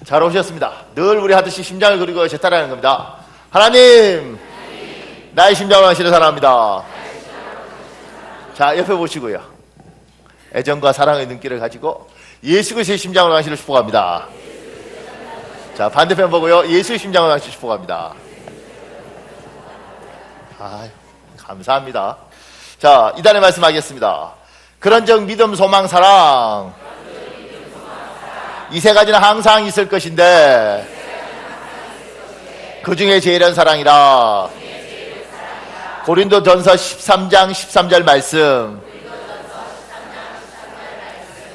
잘 오셨습니다. 늘 우리 하듯이 심장을 그리고 제 따라하는 겁니다. 하나님, 나의 심장을 당신을 사랑합니다. 자, 옆에 보시고요. 애정과 사랑의 눈길을 가지고 예수 그리스도의 심장을 당신을 축복합니다. 자, 반대편 보고요. 예수의 심장을 당신을 축복합니다. 아유, 감사합니다. 자, 이단에 말씀하겠습니다. 그런즉 믿음, 소망, 사랑 이 세 가지는 항상 있을 것인데 그 중에 제일은 사랑이라. 고린도전서 13장 13절 말씀.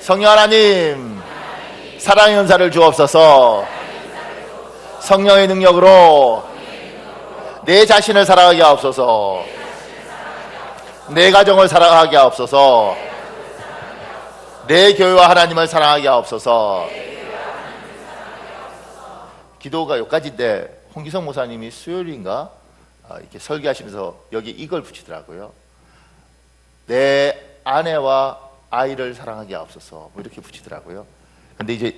성령 하나님, 사랑의 은사를 주옵소서. 성령의 능력으로 내 자신을 사랑하게 하옵소서. 내 가정을 사랑하게 하옵소서. 내 교회와 하나님을 사랑하게 하옵소서. 기도가 여기까지인데 홍기성 목사님이 수요일인가 이렇게 설교하시면서 여기 이걸 붙이더라고요. 내 아내와 아이를 사랑하게 하옵소서. 뭐 이렇게 붙이더라고요. 근데 이제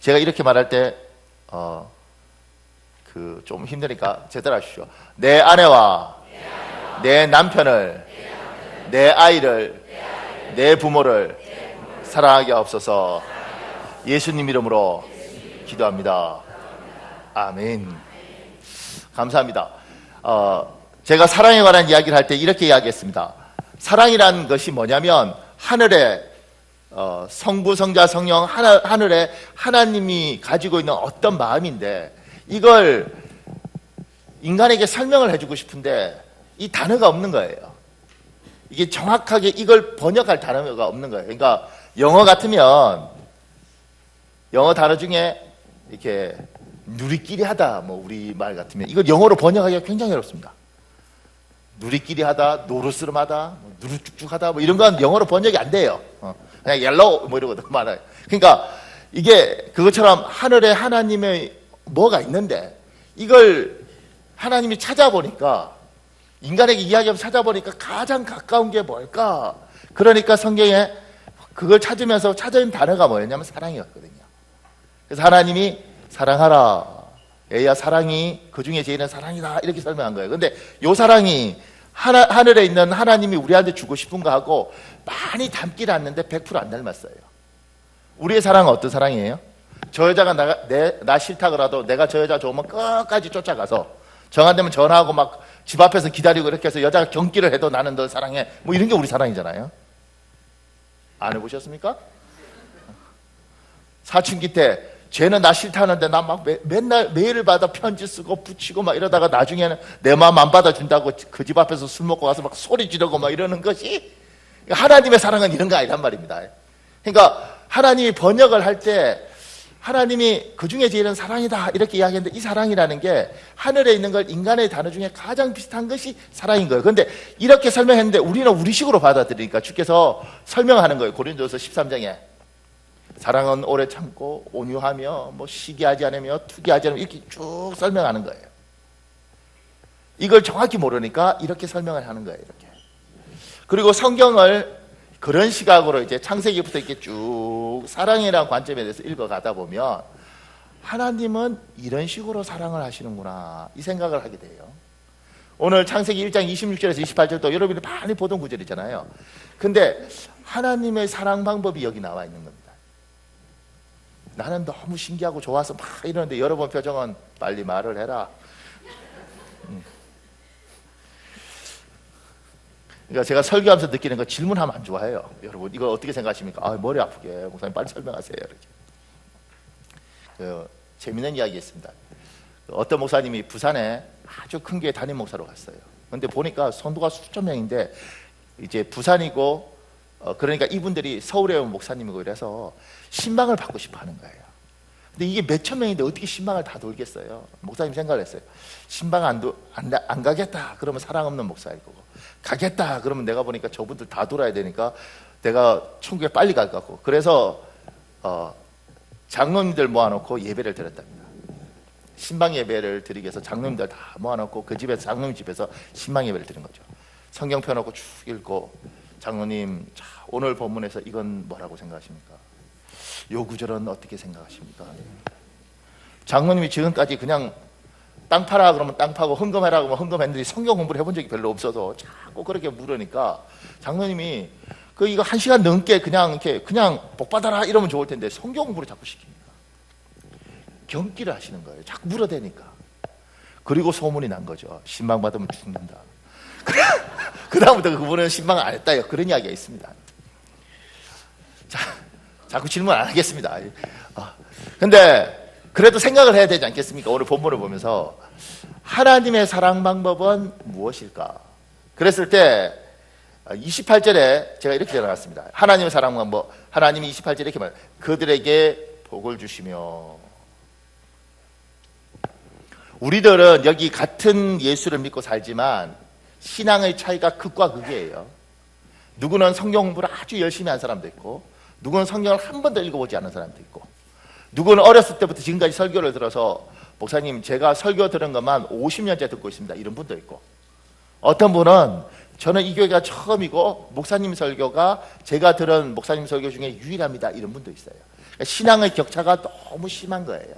제가 이렇게 말할 때 좀 힘드니까 제대로 하십시오. 내 아내와 내 남편을, 내 아이를, 내 부모를 사랑하게 하옵소서. 예수님 이름으로 기도합니다. 아멘. 감사합니다. 제가 사랑에 관한 이야기를 할 때 이렇게 이야기했습니다. 사랑이라는 것이 뭐냐면 하늘에 성부, 성자, 성령 하늘에 하나님이 가지고 있는 어떤 마음인데 이걸 인간에게 설명을 해주고 싶은데 이 단어가 없는 거예요. 이게 정확하게 이걸 번역할 단어가 없는 거예요. 그러니까 영어 같으면 영어 단어 중에 이렇게 누리끼리 하다, 뭐 우리 말 같으면 이걸 영어로 번역하기가 굉장히 어렵습니다. 누리끼리 하다, 노르스름하다, 누르쭉쭉하다, 뭐 이런 건 영어로 번역이 안 돼요. 그냥 옐로우 뭐 이러거든 말아요. 그러니까 이게 그것처럼 하늘에 하나님의 뭐가 있는데 이걸 하나님이 찾아보니까 인간에게 이야기하면 찾아보니까 가장 가까운 게 뭘까? 그러니까 성경에 그걸 찾으면서 찾은 단어가 뭐였냐면 사랑이었거든요. 그래서 하나님이 사랑하라. 애야 사랑이 그 중에 제일은 사랑이다. 이렇게 설명한 거예요. 근데 요 사랑이 하늘에 있는 하나님이 우리한테 주고 싶은 거 하고 많이 닮긴 않는데 100% 안 닮았어요. 우리의 사랑은 어떤 사랑이에요? 저 여자가 나 싫다 그래도 내가 저 여자 좋으면 끝까지 쫓아가서 정 안 되면 전화하고 막 집 앞에서 기다리고 이렇게 해서 여자가 경기를 해도 나는 널 사랑해. 뭐 이런 게 우리 사랑이잖아요. 안 해보셨습니까? 사춘기 때 쟤는 나 싫다는데 나 막 맨날 메일을 받아 편지 쓰고 붙이고 막 이러다가 나중에는 내 마음 안 받아준다고 그 집 앞에서 술 먹고 가서 막 소리 지르고 막 이러는 것이 하나님의 사랑은 이런 거 아니란 말입니다. 그러니까 하나님이 번역을 할 때 하나님이 그 중에 제일은 사랑이다 이렇게 이야기했는데 이 사랑이라는 게 하늘에 있는 걸 인간의 단어 중에 가장 비슷한 것이 사랑인 거예요. 그런데 이렇게 설명했는데 우리는 우리식으로 받아들이니까 주께서 설명하는 거예요. 고린도서 13장에 사랑은 오래 참고 온유하며 뭐 시기하지 않으며 투기하지 않으며 이렇게 쭉 설명하는 거예요. 이걸 정확히 모르니까 이렇게 설명을 하는 거예요. 이렇게. 그리고 성경을 그런 시각으로 이제 창세기부터 이렇게 쭉 사랑이라는 관점에 대해서 읽어가다 보면 하나님은 이런 식으로 사랑을 하시는구나 이 생각을 하게 돼요. 오늘 창세기 1장 26절에서 28절도 여러분이 많이 보던 구절이잖아요. 근데 하나님의 사랑 방법이 여기 나와 있는 겁니다. 나는 너무 신기하고 좋아서 막 이러는데 여러분 표정은 빨리 말을 해라. 그러니까 제가 설교하면서 느끼는 거 질문하면 안 좋아해요. 여러분 이거 어떻게 생각하십니까? 아, 머리 아프게 목사님 빨리 설명하세요. 이렇게. 재미있는 이야기 있습니다. 어떤 목사님이 부산에 아주 큰 교회 담임 목사로 갔어요. 근데 보니까 성도가 수천 명인데 이제 부산이고 그러니까 이분들이 서울에 온 목사님이고 이래서 신방을 받고 싶어 하는 거예요. 근데 이게 몇천 명인데 어떻게 신방을 다 돌겠어요? 목사님 생각을 했어요. 신방 안 가겠다 그러면 사랑 없는 목사일 거고 가겠다 그러면 내가 보니까 저분들 다 돌아야 되니까 내가 천국에 빨리 갈 것 같고 그래서 장로님들 모아놓고 예배를 드렸답니다. 신방 예배를 드리기 위해서 장로님들 다 모아놓고 그 집에서 장로님 집에서 신방 예배를 드린 거죠. 성경 펴놓고 쭉 읽고 장로님 자, 오늘 본문에서 이건 뭐라고 생각하십니까? 요 구절은 어떻게 생각하십니까? 장로님이 지금까지 그냥 땅 팔아 그러면 땅 파고 헌금해라 그러면 헌금했는데 성경 공부를 해본 적이 별로 없어서 자꾸 그렇게 물으니까 장로님이 이거 1시간 넘게 그냥 이렇게 그냥 복 받아라 이러면 좋을 텐데 성경 공부를 자꾸 시킵니다. 경기를 하시는 거예요. 자꾸 물어대니까. 그리고 소문이 난 거죠. 신방 받으면 죽는다. 그 다음부터 그분은 신방을 안 했다요. 그런 이야기가 있습니다. 자, 자꾸 질문 안 하겠습니다. 근데 그래도 생각을 해야 되지 않겠습니까? 오늘 본문을 보면서 하나님의 사랑 방법은 무엇일까? 그랬을 때 28절에 제가 이렇게 적어놨습니다. 하나님의 사랑 방법, 하나님이 28절에 이렇게 말해요. 그들에게 복을 주시며. 우리들은 여기 같은 예수를 믿고 살지만 신앙의 차이가 극과 극이에요. 누구는 성경 공부를 아주 열심히 한 사람도 있고, 누구는 성경을 한 번도 읽어보지 않은 사람도 있고, 누구는 어렸을 때부터 지금까지 설교를 들어서 목사님 제가 설교 들은 것만 50년째 듣고 있습니다 이런 분도 있고, 어떤 분은 저는 이 교회가 처음이고 목사님 설교가 제가 들은 목사님 설교 중에 유일합니다 이런 분도 있어요. 그러니까 신앙의 격차가 너무 심한 거예요.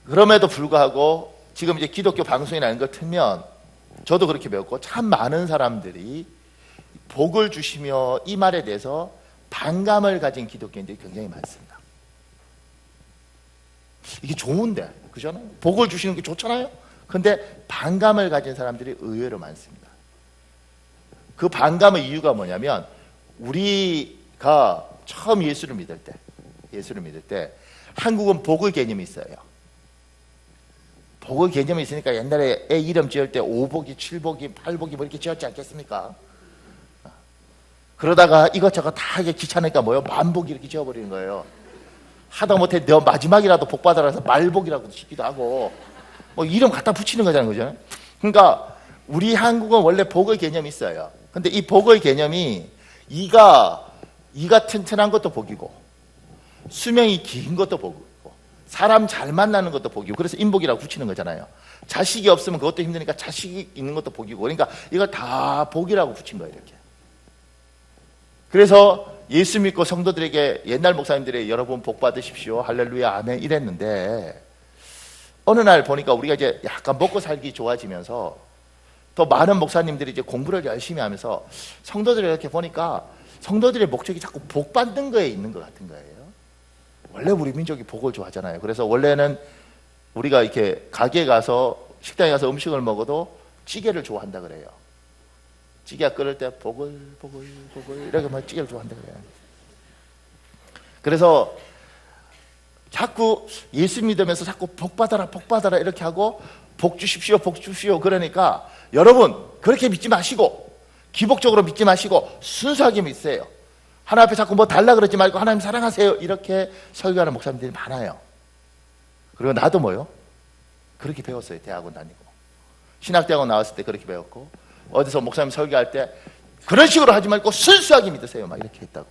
그럼에도 불구하고 지금 이제 기독교 방송이나 이런 걸 틀면 저도 그렇게 배웠고 참 많은 사람들이 복을 주시며 이 말에 대해서 반감을 가진 기독교인들이 굉장히 많습니다. 이게 좋은데, 그잖아요? 복을 주시는 게 좋잖아요? 근데 반감을 가진 사람들이 의외로 많습니다. 그 반감의 이유가 뭐냐면 우리가 처음 예수를 믿을 때 한국은 복의 개념이 있어요. 복의 개념이 있으니까 옛날에 애 이름 지을 때 5복이, 7복이, 8복이 뭐 이렇게 지었지 않겠습니까? 그러다가 이것저것 다 하기 귀찮으니까 뭐요? 만복이 이렇게 지어버리는 거예요. 하다못해 너 마지막이라도 복 받아라 해서 말복이라고 짓기도 하고 뭐 이름 갖다 붙이는 거잖아요. 그죠? 그러니까 우리 한국은 원래 복의 개념이 있어요. 근데 이 복의 개념이 이가 튼튼한 것도 복이고 수명이 긴 것도 복이고 사람 잘 만나는 것도 복이고, 그래서 인복이라고 붙이는 거잖아요. 자식이 없으면 그것도 힘드니까 자식이 있는 것도 복이고, 그러니까 이걸 다 복이라고 붙인 거예요. 이렇게. 그래서 예수 믿고 성도들에게 옛날 목사님들이 여러분 복 받으십시오 할렐루야 아멘 이랬는데, 어느 날 보니까 우리가 이제 약간 먹고 살기 좋아지면서 또 많은 목사님들이 이제 공부를 열심히 하면서 성도들을 이렇게 보니까 성도들의 목적이 자꾸 복 받는 거에 있는 것 같은 거예요. 원래 우리 민족이 복을 좋아하잖아요. 그래서 원래는 우리가 이렇게 가게에 가서 식당에 가서 음식을 먹어도 찌개를 좋아한다 그래요. 찌개가 끓을 때 보글보글 이렇게 막 찌개를 좋아한다 그래요. 그래서 자꾸 예수 믿으면서 자꾸 복 받아라 이렇게 하고 복 주십시오 그러니까 여러분 그렇게 믿지 마시고 기복적으로 믿지 마시고 순수하게 믿으세요. 하나님 앞에 자꾸 뭐 달라 그러지 말고 하나님 사랑하세요 이렇게 설교하는 목사님들이 많아요. 그리고 나도 뭐요? 그렇게 배웠어요. 대학원 다니고 신학대학원 나왔을 때 그렇게 배웠고, 어디서 목사님 설교할 때 그런 식으로 하지 말고 순수하게 믿으세요 막 이렇게 했다고.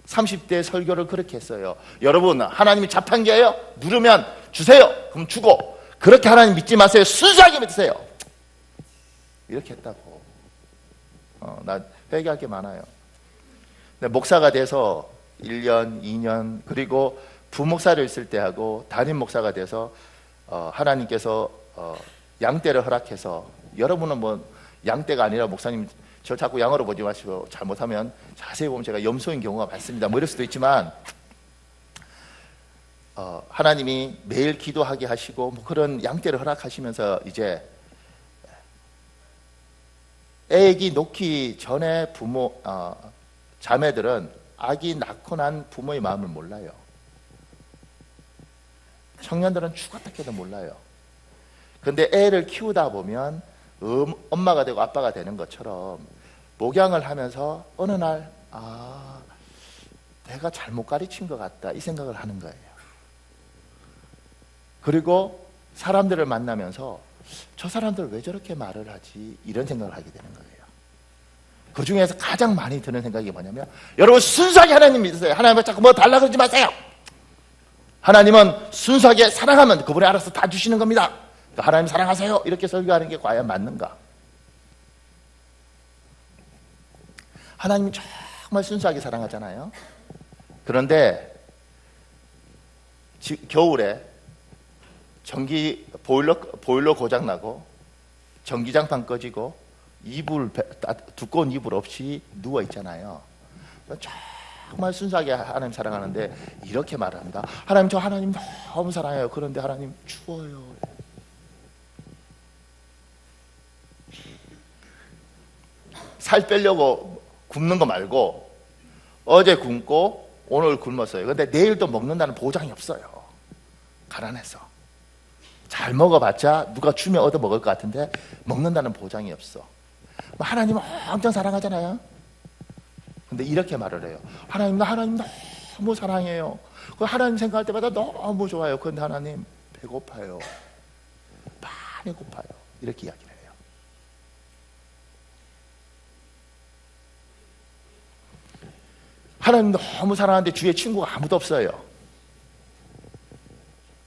30대 설교를 그렇게 했어요. 여러분 하나님이 자판기예요? 누르면 주세요. 그럼 주고, 그렇게 하나님 믿지 마세요. 순수하게 믿으세요. 이렇게 했다고. 나 회개할 게 많아요. 근데 목사가 돼서 1년, 2년 그리고 부목사를 있을 때 하고 담임 목사가 돼서 하나님께서 양떼를 허락해서, 여러분은 뭐 양떼가 아니라 목사님 저 자꾸 양으로 보지 마시고 잘못하면 자세히 보면 제가 염소인 경우가 많습니다 뭐 이럴 수도 있지만, 하나님이 매일 기도하게 하시고 뭐 그런 양떼를 허락하시면서 이제 애기 놓기 전에 자매들은 아기 낳고 난 부모의 마음을 몰라요. 청년들은 죽었다 해도 몰라요. 근데 애를 키우다 보면 엄마가 되고 아빠가 되는 것처럼 목양을 하면서 어느 날 내가 잘못 가르친 것 같다 이 생각을 하는 거예요. 그리고 사람들을 만나면서 저 사람들 왜 저렇게 말을 하지 이런 생각을 하게 되는 거예요. 그 중에서 가장 많이 드는 생각이 뭐냐면, 여러분 순수하게 하나님 믿으세요. 하나님을 자꾸 뭐 달라 그러지 마세요. 하나님은 순수하게 사랑하면 그분이 알아서 다 주시는 겁니다. 하나님 사랑하세요 이렇게 설교하는 게 과연 맞는가? 하나님이 정말 순수하게 사랑하잖아요. 그런데 겨울에 보일러 고장 나고 전기장판 꺼지고 두꺼운 이불 없이 누워 있잖아요. 정말 순수하게 하나님 사랑하는데 이렇게 말합니다. 하나님, 저 하나님 너무 사랑해요. 그런데 하나님 추워요. 살 빼려고 굶는 거 말고 어제 굶고 오늘 굶었어요. 근데 내일 또 먹는다는 보장이 없어요. 가난해서. 잘 먹어봤자 누가 주면 얻어 먹을 것 같은데 먹는다는 보장이 없어. 하나님은 엄청 사랑하잖아요. 근데 이렇게 말을 해요. 하나님 너무 사랑해요. 하나님 생각할 때마다 너무 좋아요. 그런데 하나님 배고파요. 많이 고파요. 이렇게 이야기를 해요. 하나님 너무 사랑하는데 주위에 친구가 아무도 없어요.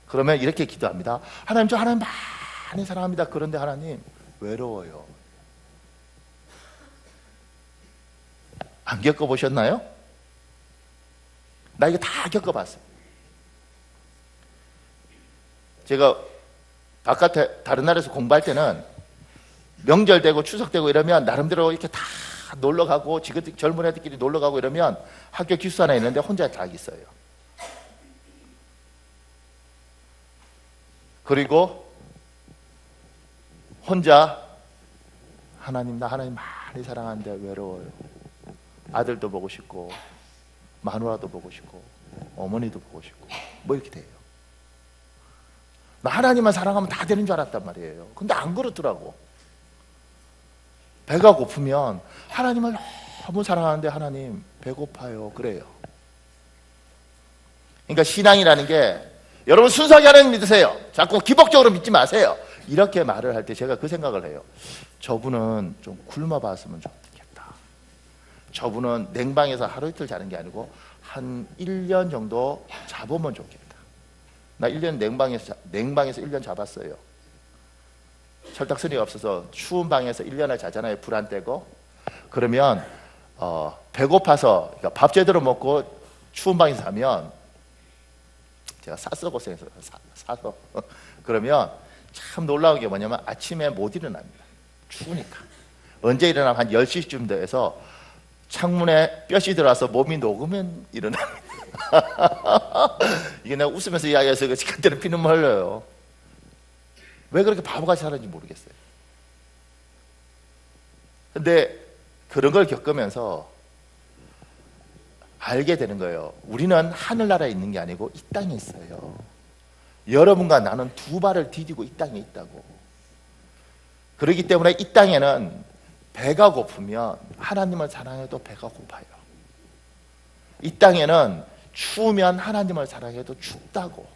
그러면 이렇게 기도합니다. 하나님, 저 하나님 많이 사랑합니다. 그런데 하나님 외로워요. 안 겪어보셨나요? 나 이거 다 겪어봤어요. 제가 바깥에 다른 나라에서 공부할 때는 명절 되고 추석 되고 이러면 나름대로 이렇게 다 놀러 가고 지금 젊은 애들끼리 놀러 가고 이러면 학교 기숙사 하나 있는데 혼자 다 있어요. 그리고 혼자 하나님, 나 하나님 많이 사랑하는데 외로워요. 아들도 보고 싶고 마누라도 보고 싶고 어머니도 보고 싶고 뭐 이렇게 돼요. 나 하나님만 사랑하면 다 되는 줄 알았단 말이에요. 근데 안 그렇더라고. 배가 고프면 하나님을 너무 사랑하는데 하나님 배고파요. 그래요. 그러니까 신앙이라는 게 여러분 순수하게 하나님 믿으세요. 자꾸 기복적으로 믿지 마세요. 이렇게 말을 할 때 제가 그 생각을 해요. 저분은 좀 굶어봤으면 좋겠다. 저분은 냉방에서 하루 이틀 자는 게 아니고 한 1년 정도 자보면 좋겠다. 나 1년 냉방에서 1년 자봤어요. 철딱서니가 없어서 추운 방에서 1년을 자잖아요. 불 안 떼고. 그러면 배고파서 그러니까 밥 제대로 먹고 추운 방에서 자면 제가 사서 고생했어요. 사서. 그러면 참 놀라운 게 뭐냐면 아침에 못 일어납니다. 추우니까. 언제 일어나면 한 10시쯤 돼서 창문에 볕이 들어와서 몸이 녹으면 일어납니다. 이게 내가 웃으면서 이야기해서 그때는 피눈물 흘려요. 왜 그렇게 바보같이 사는지 모르겠어요. 근데 그런 걸 겪으면서 알게 되는 거예요. 우리는 하늘나라에 있는 게 아니고 이 땅에 있어요. 여러분과 나는 두 발을 디디고 이 땅에 있다고. 그렇기 때문에 이 땅에는 배가 고프면 하나님을 사랑해도 배가 고파요. 이 땅에는 추우면 하나님을 사랑해도 춥다고.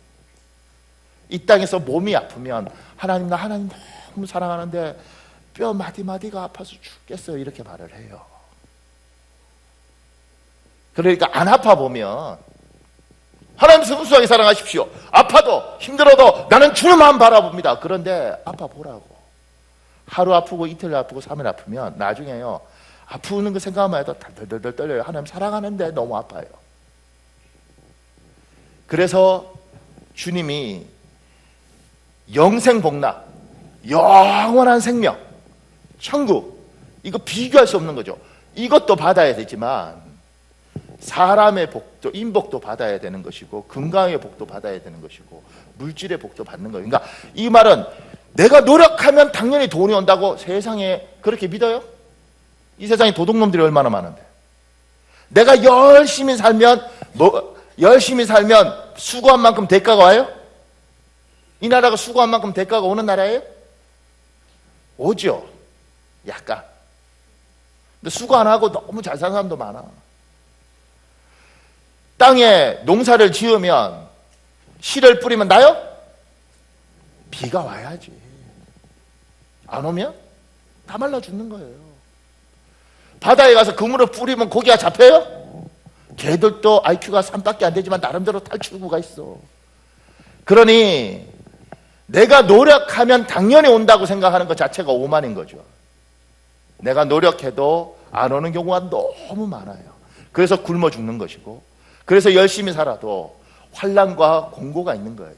이 땅에서 몸이 아프면 하나님, 나 하나님 너무 사랑하는데 뼈 마디마디가 아파서 죽겠어요. 이렇게 말을 해요. 그러니까 안 아파 보면 하나님 순수하게 사랑하십시오. 아파도 힘들어도 나는 주님만 바라봅니다. 그런데 아파 보라고. 하루 아프고 이틀 아프고 3일 아프면 나중에요. 아프는 거 생각하면 해도 덜덜덜 떨려요. 하나님 사랑하는데 너무 아파요. 그래서 주님이 영생복락, 영원한 생명, 천국, 이거 비교할 수 없는 거죠. 이것도 받아야 되지만 사람의 복도, 인복도 받아야 되는 것이고 건강의 복도 받아야 되는 것이고 물질의 복도 받는 거예요. 그러니까 이 말은 내가 노력하면 당연히 돈이 온다고 세상에 그렇게 믿어요? 이 세상에 도둑놈들이 얼마나 많은데. 내가 열심히 살면 수고한 만큼 대가가 와요? 이 나라가 수고한 만큼 대가가 오는 나라예요? 오죠. 약간. 근데 수고 안 하고 너무 잘 사는 사람도 많아. 땅에 농사를 지으면 씨를 뿌리면 나요? 비가 와야지. 안 오면 다 말라 죽는 거예요. 바다에 가서 그물을 뿌리면 고기가 잡혀요? 걔들도 IQ가 3밖에 안 되지만 나름대로 탈출구가 있어. 그러니 내가 노력하면 당연히 온다고 생각하는 것 자체가 오만인 거죠. 내가 노력해도 안 오는 경우가 너무 많아요. 그래서 굶어 죽는 것이고, 그래서 열심히 살아도 환난과 공고가 있는 거예요.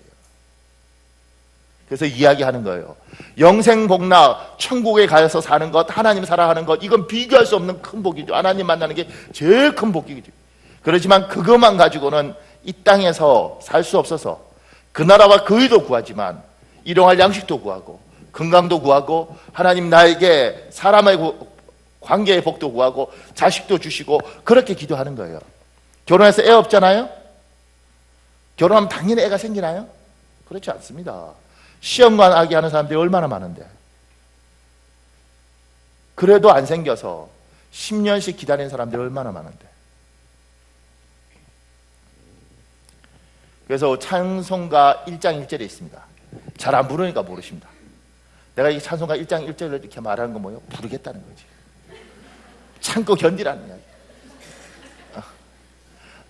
그래서 이야기하는 거예요. 영생복락, 천국에 가서 사는 것, 하나님 사랑하는 것, 이건 비교할 수 없는 큰 복이죠. 하나님 만나는 게 제일 큰 복이죠. 그렇지만 그것만 가지고는 이 땅에서 살 수 없어서 그 나라와 그 의도 구하지만 일용할 양식도 구하고 건강도 구하고 하나님 나에게 사람의 관계의 복도 구하고 자식도 주시고 그렇게 기도하는 거예요. 결혼해서 애 없잖아요? 결혼하면 당연히 애가 생기나요? 그렇지 않습니다. 시험관 아기 하는 사람들이 얼마나 많은데. 그래도 안 생겨서 10년씩 기다리는 사람들이 얼마나 많은데. 그래서 찬송가 1장 1절에 있습니다. 잘 안 부르니까 모르십니다. 내가 이 찬송가 1장 1절을 이렇게 말하는 건 뭐예요? 부르겠다는 거지. 참고 견디라는 이야기.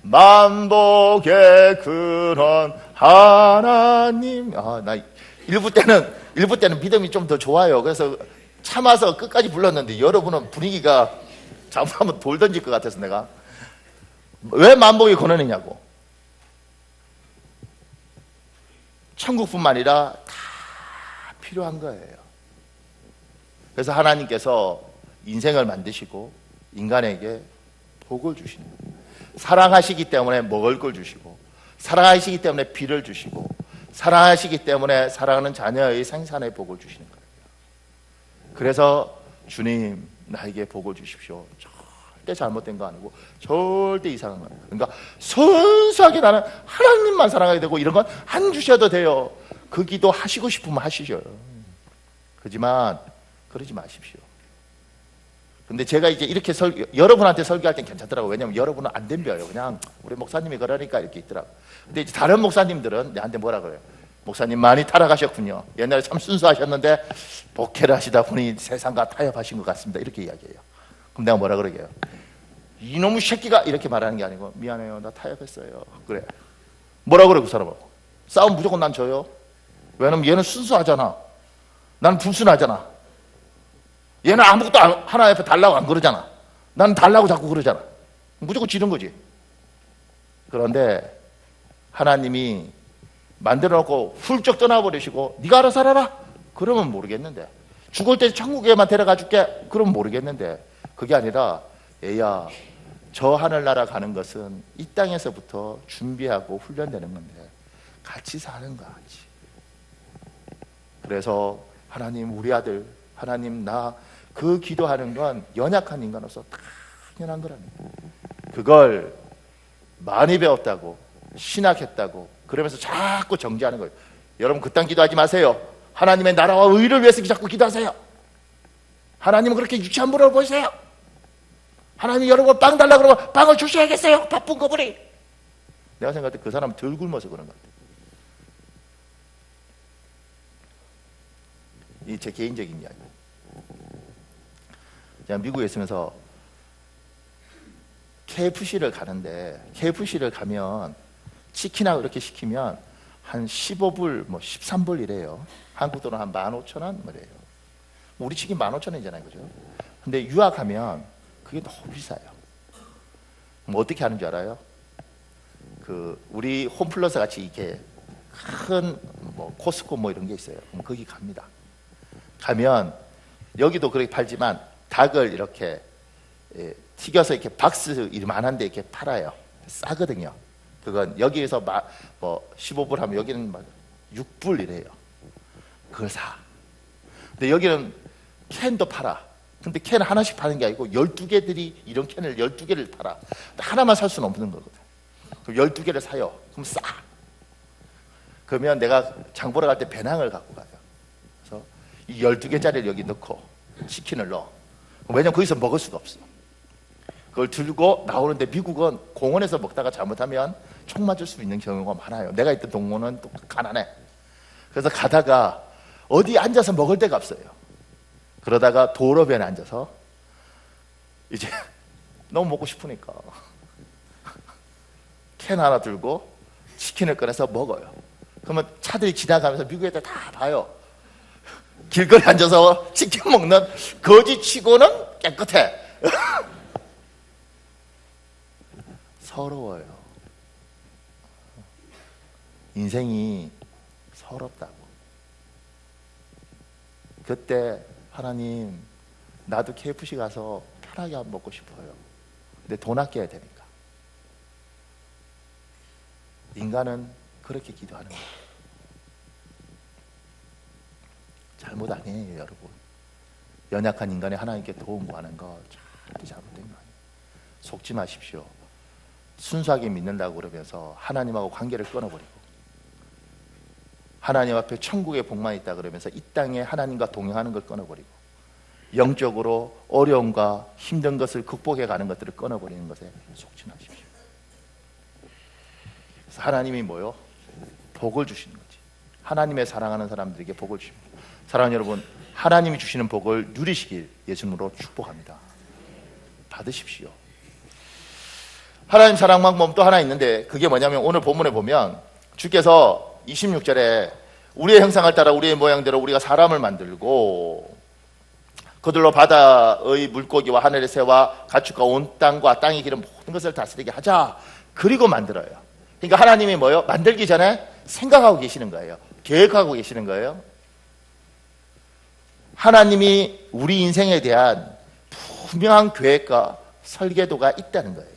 만복의 근원 하나님. 나 일부 때는 믿음이 좀 더 좋아요. 그래서 참아서 끝까지 불렀는데 여러분은 분위기가 잘못하면 돌 던질 것 같아서 내가 왜 만복의 근원이냐고. 천국뿐만 아니라 다 필요한 거예요. 그래서 하나님께서 인생을 만드시고 인간에게 복을 주시는 거예요. 사랑하시기 때문에 먹을 걸 주시고 사랑하시기 때문에 비를 주시고 사랑하시기 때문에 사랑하는 자녀의 생산의 복을 주시는 거예요. 그래서 주님 나에게 복을 주십시오. 절대 잘못된 거 아니고 절대 이상한 거 아니에요. 그러니까 순수하게 나는 하나님만 사랑하게 되고 이런 건 안 주셔도 돼요. 그 기도 하시고 싶으면 하시죠. 그렇지만 그러지 마십시오. 근데 제가 이제 이렇게 여러분한테 설교할 땐 괜찮더라고요. 왜냐면 여러분은 안 덤벼요. 그냥 우리 목사님이 그러니까 이렇게 있더라고요. 근데 이제 다른 목사님들은 내한테 뭐라 그래요? 목사님 많이 타락하셨군요. 옛날에 참 순수하셨는데 목회를 하시다 보니 세상과 타협하신 것 같습니다. 이렇게 이야기해요. 그럼 내가 뭐라 그러게요? 이놈의 새끼가 이렇게 말하는 게 아니고 미안해요. 나 타협했어요. 그래. 뭐라 그래 그 사람하고? 싸움 무조건 난 져요. 왜냐면 얘는 순수하잖아. 나는 불순하잖아. 얘는 아무것도 하나 옆에 달라고 안 그러잖아. 나는 달라고 자꾸 그러잖아. 무조건 지는 거지. 그런데 하나님이 만들어 놓고 훌쩍 떠나버리시고 네가 알아서 살아라? 그러면 모르겠는데. 죽을 때 천국에만 데려가 줄게? 그러면 모르겠는데. 그게 아니라 얘야 저 하늘나라 가는 것은 이 땅에서부터 준비하고 훈련되는 건데 같이 사는 거야. 같이. 그래서 하나님 우리 아들 하나님 나 그 기도하는 건 연약한 인간으로서 당연한 거랍니다. 그걸 많이 배웠다고 신학했다고 그러면서 자꾸 정지하는 거예요. 여러분 그딴 기도하지 마세요. 하나님의 나라와 의를 위해서 자꾸 기도하세요. 하나님은 그렇게 유치한 분으로 보이세요. 하나님이 여러분 빵 달라고 그러면 빵을 주셔야겠어요. 바쁜 거보니. 내가 생각할 때 그 사람은 덜 굶어서 그런 것 같아요. 이 제 개인적인 이야기. 제가 미국에 있으면서 KFC를 가는데 KFC를 가면 치킨하고 이렇게 시키면 한 15불, 뭐 13불 이래요. 한국 돈은 한 15,000원 뭐래요. 우리 치킨 15,000원이잖아요, 그죠? 근데 유학하면 그게 너무 비싸요. 뭐 어떻게 하는 줄 알아요? 그 우리 홈플러스 같이 이렇게 큰 뭐 코스코 뭐 이런 게 있어요. 그럼 거기 갑니다. 가면 여기도 그렇게 팔지만 닭을 이렇게 튀겨서 이렇게 박스 이만한데 이렇게 팔아요. 싸거든요. 그건 여기에서 뭐 15불 하면 여기는 막 6불 이래요. 그걸 사. 근데 여기는 캔도 팔아. 근데 캔 하나씩 파는 게 아니고 12개들이 이런 캔을 12개를 팔아. 하나만 살 수는 없는 거거든. 그럼 12개를 사요. 그럼 싸. 그러면 내가 장 보러 갈 때 배낭을 갖고 가요. 그래서 이 12개짜리를 여기 넣고 치킨을 넣어. 왜냐면 거기서 먹을 수가 없어. 그걸 들고 나오는데 미국은 공원에서 먹다가 잘못하면 총 맞을 수 있는 경우가 많아요. 내가 있던 동문은 또 가난해. 그래서 가다가 어디 앉아서 먹을 데가 없어요. 그러다가 도로변에 앉아서 이제 너무 먹고 싶으니까 캔 하나 들고 치킨을 꺼내서 먹어요. 그러면 차들이 지나가면서 미국 애들 다 봐요. 길거리 앉아서 치킨 먹는 거지치고는 깨끗해. 서러워요. 인생이 서럽다고. 그때 하나님, 나도 KFC 가서 편하게 밥 먹고 싶어요. 근데 돈 아껴야 되니까. 인간은 그렇게 기도하는 거예요. 잘못 아니에요, 여러분. 연약한 인간이 하나님께 도움 구하는 거 절대 잘못된 거 아니에요. 속지 마십시오. 순수하게 믿는다고 그러면서 하나님하고 관계를 끊어버리고, 하나님 앞에 천국의 복만 있다 그러면서 이 땅에 하나님과 동행하는 걸 끊어버리고, 영적으로 어려움과 힘든 것을 극복해 가는 것들을 끊어버리는 것에 속지 마십시오. 그래서 하나님이 뭐요? 복을 주시는 거지. 하나님의 사랑하는 사람들에게 복을 주십니다. 사랑하는 여러분, 하나님이 주시는 복을 누리시길 예수님으로 축복합니다. 받으십시오. 하나님 사랑 방법 또 하나 있는데, 그게 뭐냐면 오늘 본문에 보면 주께서 26절에 우리의 형상을 따라 우리의 모양대로 우리가 사람을 만들고 그들로 바다의 물고기와 하늘의 새와 가축과 온 땅과 땅에 기른 모든 것을 다스리게 하자. 그리고 만들어요. 그러니까 하나님이 뭐요? 만들기 전에 생각하고 계시는 거예요. 계획하고 계시는 거예요. 하나님이 우리 인생에 대한 분명한 계획과 설계도가 있다는 거예요.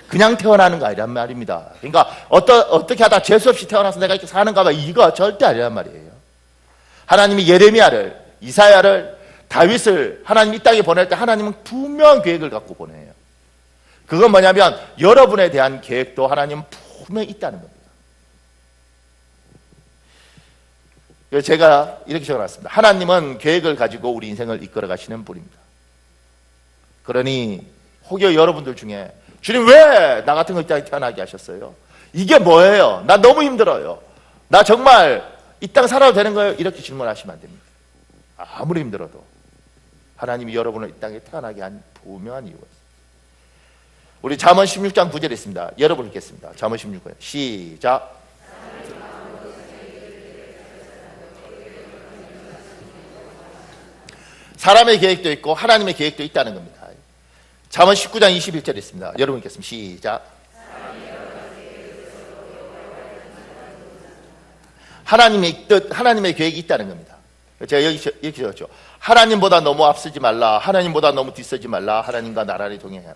그냥 태어나는 거 아니란 말입니다. 그러니까 어떻게 하다 재수없이 태어나서 내가 이렇게 사는가 봐, 이거 절대 아니란 말이에요. 하나님이 예레미야를, 이사야를, 다윗을 하나님 이 땅에 보낼 때 하나님은 분명한 계획을 갖고 보내요. 그건 뭐냐면 여러분에 대한 계획도 하나님은 분명히 있다는 겁니다. 그래서 제가 이렇게 적어놨습니다. 하나님은 계획을 가지고 우리 인생을 이끌어 가시는 분입니다. 그러니 혹여 여러분들 중에 주님 왜 나 같은 거 이 땅에 태어나게 하셨어요? 이게 뭐예요? 나 너무 힘들어요. 나 정말 이 땅 살아도 되는 거예요? 이렇게 질문하시면 안 됩니다. 아무리 힘들어도 하나님이 여러분을 이 땅에 태어나게 한 분명한 이유가 있어요. 우리 잠언 16장 9절에 있습니다. 여러분 읽겠습니다. 잠언 16장 시작. 사람의 계획도 있고 하나님의 계획도 있다는 겁니다. 잠언 19장 21절에 있습니다. 여러분 읽겠습니다. 시작. 하나님의 뜻, 하나님의 계획이 있다는 겁니다. 제가 여기 이렇게 적었죠. 하나님보다 너무 앞서지 말라. 하나님보다 너무 뒤서지 말라. 하나님과 나란히 동행해라.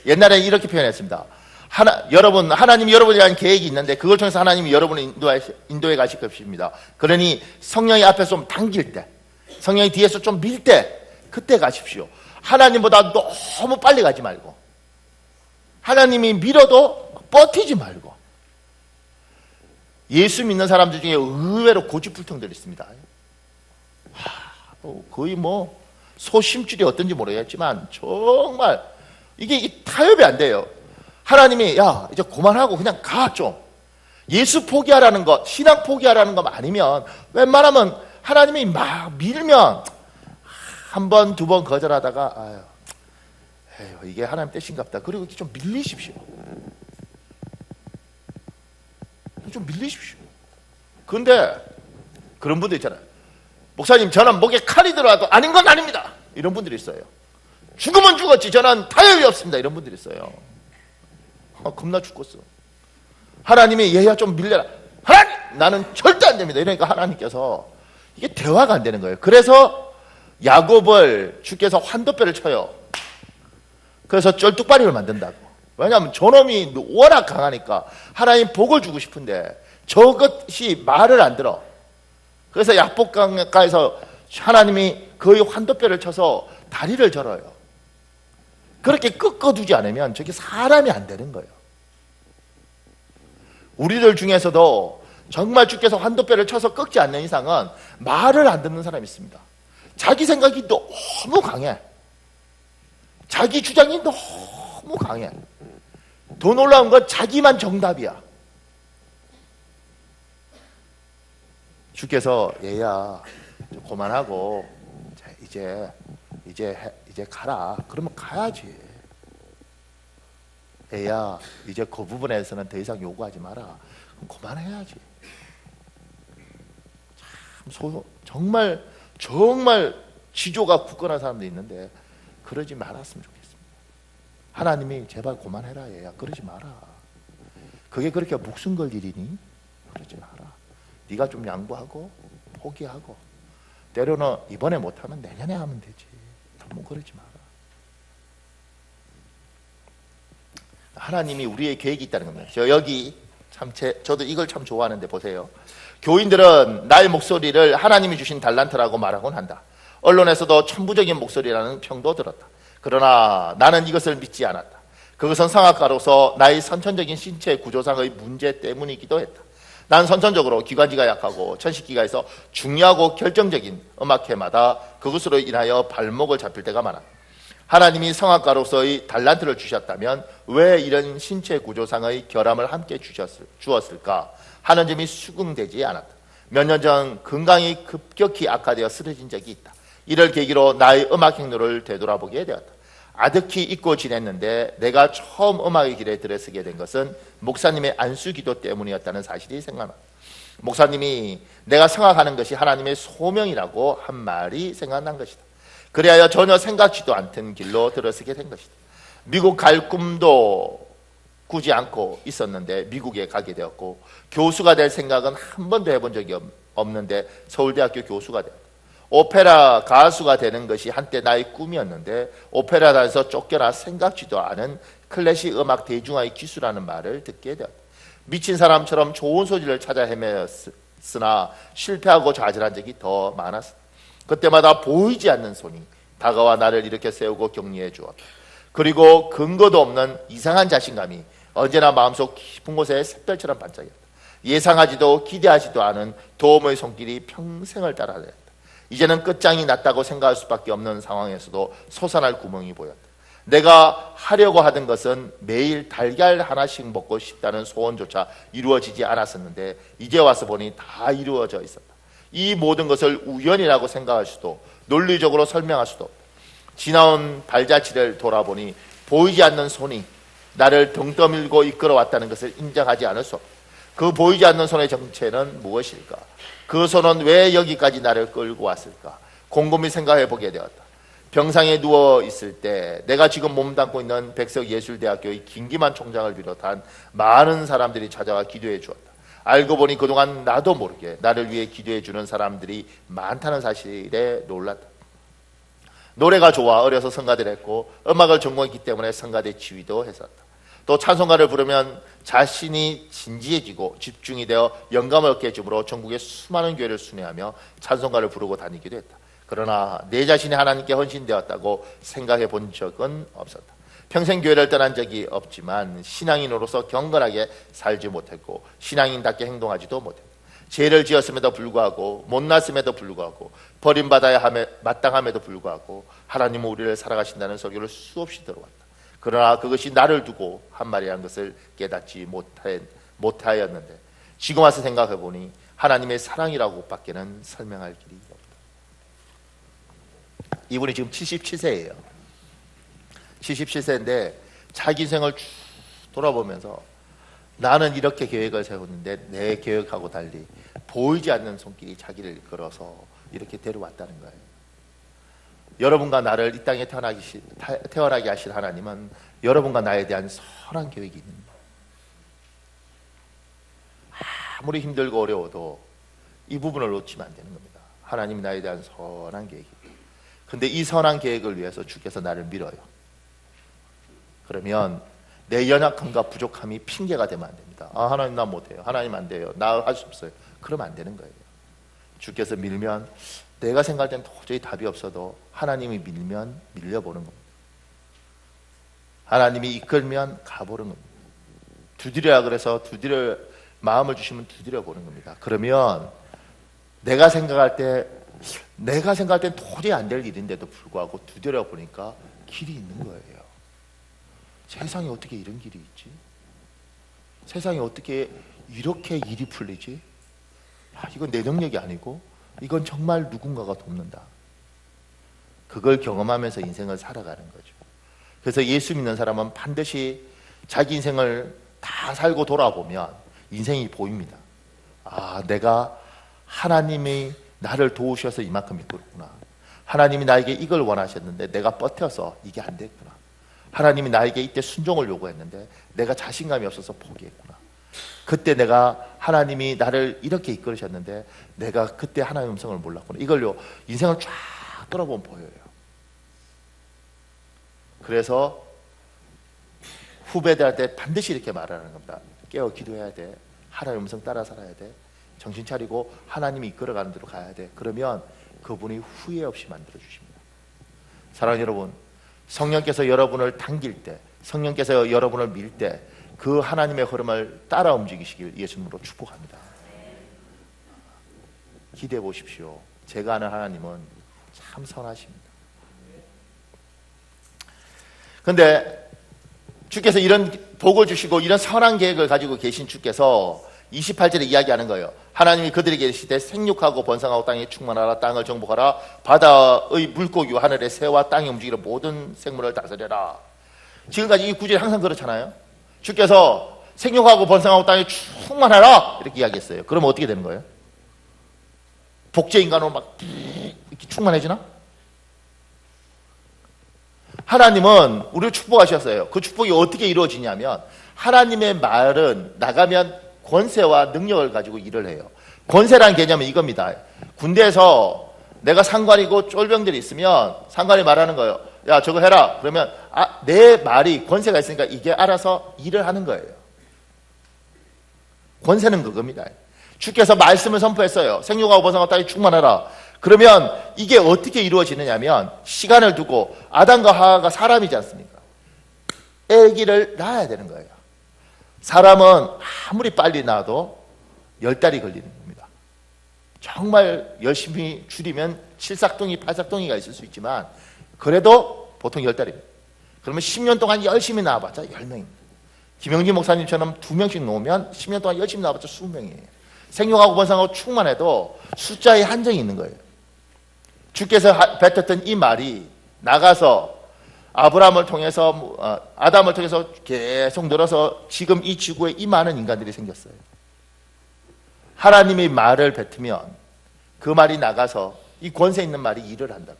옛날에 이렇게 표현했습니다. 하나님이 여러분에 대한 계획이 있는데 그걸 통해서 하나님이 여러분을 인도해 가실 것입니다. 그러니 성령이 앞에서 좀 당길 때, 성령이 뒤에서 좀 밀 때, 그때 가십시오. 하나님보다 너무 빨리 가지 말고, 하나님이 밀어도 버티지 말고. 예수 믿는 사람들 중에 의외로 고집불통들이 있습니다. 거의 소심줄이 어떤지 모르겠지만 정말 이게 타협이 안 돼요. 하나님이 야 이제 그만하고 그냥 가 좀. 예수 포기하라는 것, 신앙 포기하라는 것 아니면 웬만하면 하나님이 막 밀면 한 번, 두 번 거절하다가 에휴, 이게 하나님 뜻인갑다. 그리고 이렇게 좀 밀리십시오. 좀 밀리십시오. 그런데 그런 분들 있잖아요. 목사님 저는 목에 칼이 들어와도 아닌 건 아닙니다. 이런 분들이 있어요. 죽으면 죽었지 저는 타협이 없습니다. 이런 분들이 있어요. 겁나 죽겠어. 하나님이 얘야 좀 밀려라. 하나님 나는 절대 안 됩니다. 이러니까 하나님께서 이게 대화가 안 되는 거예요. 그래서 야곱을 주께서 환도뼈를 쳐요. 그래서 쩔뚝발이를 만든다고. 왜냐하면 저놈이 워낙 강하니까 하나님 복을 주고 싶은데 저것이 말을 안 들어. 그래서 약복강가에서 하나님이 거의 환도뼈를 쳐서 다리를 절어요. 그렇게 꺾어두지 않으면 저게 사람이 안 되는 거예요. 우리들 중에서도 정말 주께서 환도뼈를 쳐서 꺾지 않는 이상은 말을 안 듣는 사람이 있습니다. 자기 생각이 너무 강해. 자기 주장이 너무 강해. 더 놀라운 건 자기만 정답이야. 주께서 얘야 그만하고 이제 가라. 그러면 가야지. 얘야 이제 그 부분에서는 더 이상 요구하지 마라. 그럼 그만해야지. 참 정말 지조가 굳건한 사람도 있는데 그러지 말았으면 좋겠습니다. 하나님이 제발 그만해라 얘야. 그러지 마라. 그게 그렇게 목숨 걸 일이니? 그러지 마라. 네가 좀 양보하고 포기하고 때로는 이번에 못하면 내년에 하면 되지. 너무 그러지 마라. 하나님이 우리의 계획이 있다는 겁니다. 저도 이걸 참 좋아하는데 보세요. 교인들은 나의 목소리를 하나님이 주신 달란트라고 말하곤 한다. 언론에서도 천부적인 목소리라는 평도 들었다. 그러나 나는 이것을 믿지 않았다. 그것은 성악가로서 나의 선천적인 신체 구조상의 문제 때문이기도 했다. 난 선천적으로 기관지가 약하고 천식기가에서 중요하고 결정적인 음악회마다 그것으로 인하여 발목을 잡힐 때가 많았다. 하나님이 성악가로서의 달란트를 주셨다면 왜 이런 신체 구조상의 결함을 함께 주었을까 하는 점이 수긍되지 않았다. 몇 년 전 건강이 급격히 악화되어 쓰러진 적이 있다. 이를 계기로 나의 음악 행로를 되돌아보게 되었다. 아득히 잊고 지냈는데 내가 처음 음악의 길에 들어서게 된 것은 목사님의 안수기도 때문이었다는 사실이 생각난다. 목사님이 내가 성악하는 것이 하나님의 소명이라고 한 말이 생각난 것이다. 그리하여 전혀 생각지도 않던 길로 들어서게 된 것이다. 미국 갈 꿈도 꾸지 않고 있었는데 미국에 가게 되었고, 교수가 될 생각은 한 번도 해본 적이 없는데 서울대학교 교수가 되었다. 오페라 가수가 되는 것이 한때 나의 꿈이었는데 오페라단에서 쫓겨나 생각지도 않은 클래식 음악 대중화의 기수라는 말을 듣게 되었다. 미친 사람처럼 좋은 소리를 찾아 헤매었으나 실패하고 좌절한 적이 더 많았다. 그때마다 보이지 않는 손이 다가와 나를 일으켜 세우고 격려해 주었다. 그리고 근거도 없는 이상한 자신감이 언제나 마음속 깊은 곳에 샛별처럼 반짝였다. 예상하지도 기대하지도 않은 도움의 손길이 평생을 따라다녔다. 이제는 끝장이 났다고 생각할 수밖에 없는 상황에서도 솟아날 구멍이 보였다. 내가 하려고 하던 것은 매일 달걀 하나씩 먹고 싶다는 소원조차 이루어지지 않았었는데 이제 와서 보니 다 이루어져 있었다. 이 모든 것을 우연이라고 생각할 수도 논리적으로 설명할 수도 없다. 지나온 발자취를 돌아보니 보이지 않는 손이 나를 등 떠밀고 이끌어왔다는 것을 인정하지 않을 수 없다. 그 보이지 않는 손의 정체는 무엇일까? 그 손은 왜 여기까지 나를 끌고 왔을까? 곰곰이 생각해 보게 되었다. 병상에 누워 있을 때 내가 지금 몸담고 있는 백석예술대학교의 김기만 총장을 비롯한 많은 사람들이 찾아와 기도해 주었다. 알고 보니 그동안 나도 모르게 나를 위해 기도해 주는 사람들이 많다는 사실에 놀랐다. 노래가 좋아 어려서 성가대를 했고 음악을 전공했기 때문에 성가대 지휘도 했었다. 또 찬송가를 부르면 자신이 진지해지고 집중이 되어 영감을 얻게 해주므로 전국의 수많은 교회를 순회하며 찬송가를 부르고 다니기도 했다. 그러나 내 자신이 하나님께 헌신되었다고 생각해 본 적은 없었다. 평생 교회를 떠난 적이 없지만 신앙인으로서 경건하게 살지 못했고 신앙인답게 행동하지도 못했다. 죄를 지었음에도 불구하고 못났음에도 불구하고 버림받아야 마땅함에도 불구하고 하나님은 우리를 사랑하신다는 소리를 수없이 들어왔다. 그러나 그것이 나를 두고 한 말이라는 것을 깨닫지 못하였는데 지금 와서 생각해 보니 하나님의 사랑이라고 밖에는 설명할 길이 없다. 이분이 지금 77세예요. 77세인데 자기 인생을 쭉 돌아보면서 나는 이렇게 계획을 세웠는데 내 계획하고 달리 보이지 않는 손길이 자기를 이끌어서 이렇게 데려왔다는 거예요. 여러분과 나를 이 땅에 태어나게 하신 하나님은 여러분과 나에 대한 선한 계획이 있는 거예요. 아무리 힘들고 어려워도 이 부분을 놓치면 안 되는 겁니다. 하나님이 나에 대한 선한 계획이. 근데 이 선한 계획을 위해서 주께서 나를 밀어요. 그러면 내 연약함과 부족함이 핑계가 되면 안 됩니다. 아, 하나님 나 못해요. 하나님 안 돼요. 나 할 수 없어요. 그러면 안 되는 거예요. 주께서 밀면 내가 생각할 땐 도저히 답이 없어도 하나님이 밀면 밀려보는 겁니다. 하나님이 이끌면 가보는 겁니다. 두드려야 그래서 마음을 주시면 두드려 보는 겁니다. 그러면 내가 생각할 땐 도저히 안 될 일인데도 불구하고 두드려 보니까 길이 있는 거예요. 세상에 어떻게 이런 길이 있지? 세상에 어떻게 이렇게 일이 풀리지? 야, 이건 내 능력이 아니고 이건 정말 누군가가 돕는다. 그걸 경험하면서 인생을 살아가는 거죠. 그래서 예수 믿는 사람은 반드시 자기 인생을 다 살고 돌아보면 인생이 보입니다. 아, 내가 하나님이 나를 도우셔서 이만큼 이끌었구나. 하나님이 나에게 이걸 원하셨는데 내가 버텨서 이게 안 됐구나. 하나님이 나에게 이때 순종을 요구했는데 내가 자신감이 없어서 포기했구나. 그때 내가 하나님이 나를 이렇게 이끌으셨는데 내가 그때 하나님의 음성을 몰랐구나. 이걸요 인생을 쫙 돌아보면 보여요. 그래서 후배들한테 반드시 이렇게 말하는 겁니다. 깨어 기도해야 돼. 하나님의 음성 따라 살아야 돼. 정신 차리고 하나님이 이끌어가는 대로 가야 돼. 그러면 그분이 후회 없이 만들어 주십니다. 사랑하는 여러분, 성령께서 여러분을 당길 때, 성령께서 여러분을 밀 때 그 하나님의 흐름을 따라 움직이시길 예수님으로 축복합니다. 기대해 보십시오. 제가 아는 하나님은 참 선하십니다. 그런데 주께서 이런 복을 주시고 이런 선한 계획을 가지고 계신 주께서 28절에 이야기하는 거예요. 하나님이 그들에게 이르시되 생육하고 번성하고 땅에 충만하라. 땅을 정복하라. 바다의 물고기와 하늘의 새와 땅에 움직이는 모든 생물을 다스려라. 지금까지 이 구절이 항상 그렇잖아요. 주께서 생육하고 번성하고 땅에 충만하라 이렇게 이야기했어요. 그러면 어떻게 되는 거예요? 복제 인간으로 막 이렇게 충만해지나? 하나님은 우리를 축복하셨어요. 그 축복이 어떻게 이루어지냐면 하나님의 말은 나가면 권세와 능력을 가지고 일을 해요. 권세라는 개념은 이겁니다. 군대에서 내가 상관이고 쫄병들이 있으면 상관이 말하는 거예요. 야 저거 해라. 그러면 내 말이 권세가 있으니까 이게 알아서 일을 하는 거예요. 권세는 그겁니다. 주께서 말씀을 선포했어요. 생육하고 번성하고 땅이 충만하라. 그러면 이게 어떻게 이루어지느냐면 시간을 두고 아담과 하와가 사람이지 않습니까? 아기를 낳아야 되는 거예요. 사람은 아무리 빨리 낳아도 10달이 걸리는 겁니다. 정말 열심히 줄이면 7삭둥이, 8삭둥이가 있을 수 있지만 그래도 보통 10달입니다. 그러면 10년 동안 열심히 낳아봤자 10명입니다. 김영진 목사님처럼 2명씩 놓으면 10년 동안 열심히 낳아봤자 20명이에요. 생육하고 번성하고 충만해도 숫자에 한정이 있는 거예요. 주께서 뱉었던 이 말이 나가서 아브라함을 통해서 아담을 통해서 계속 늘어서 지금 이 지구에 이 많은 인간들이 생겼어요. 하나님의 말을 뱉으면 그 말이 나가서 이 권세 있는 말이 일을 한다고.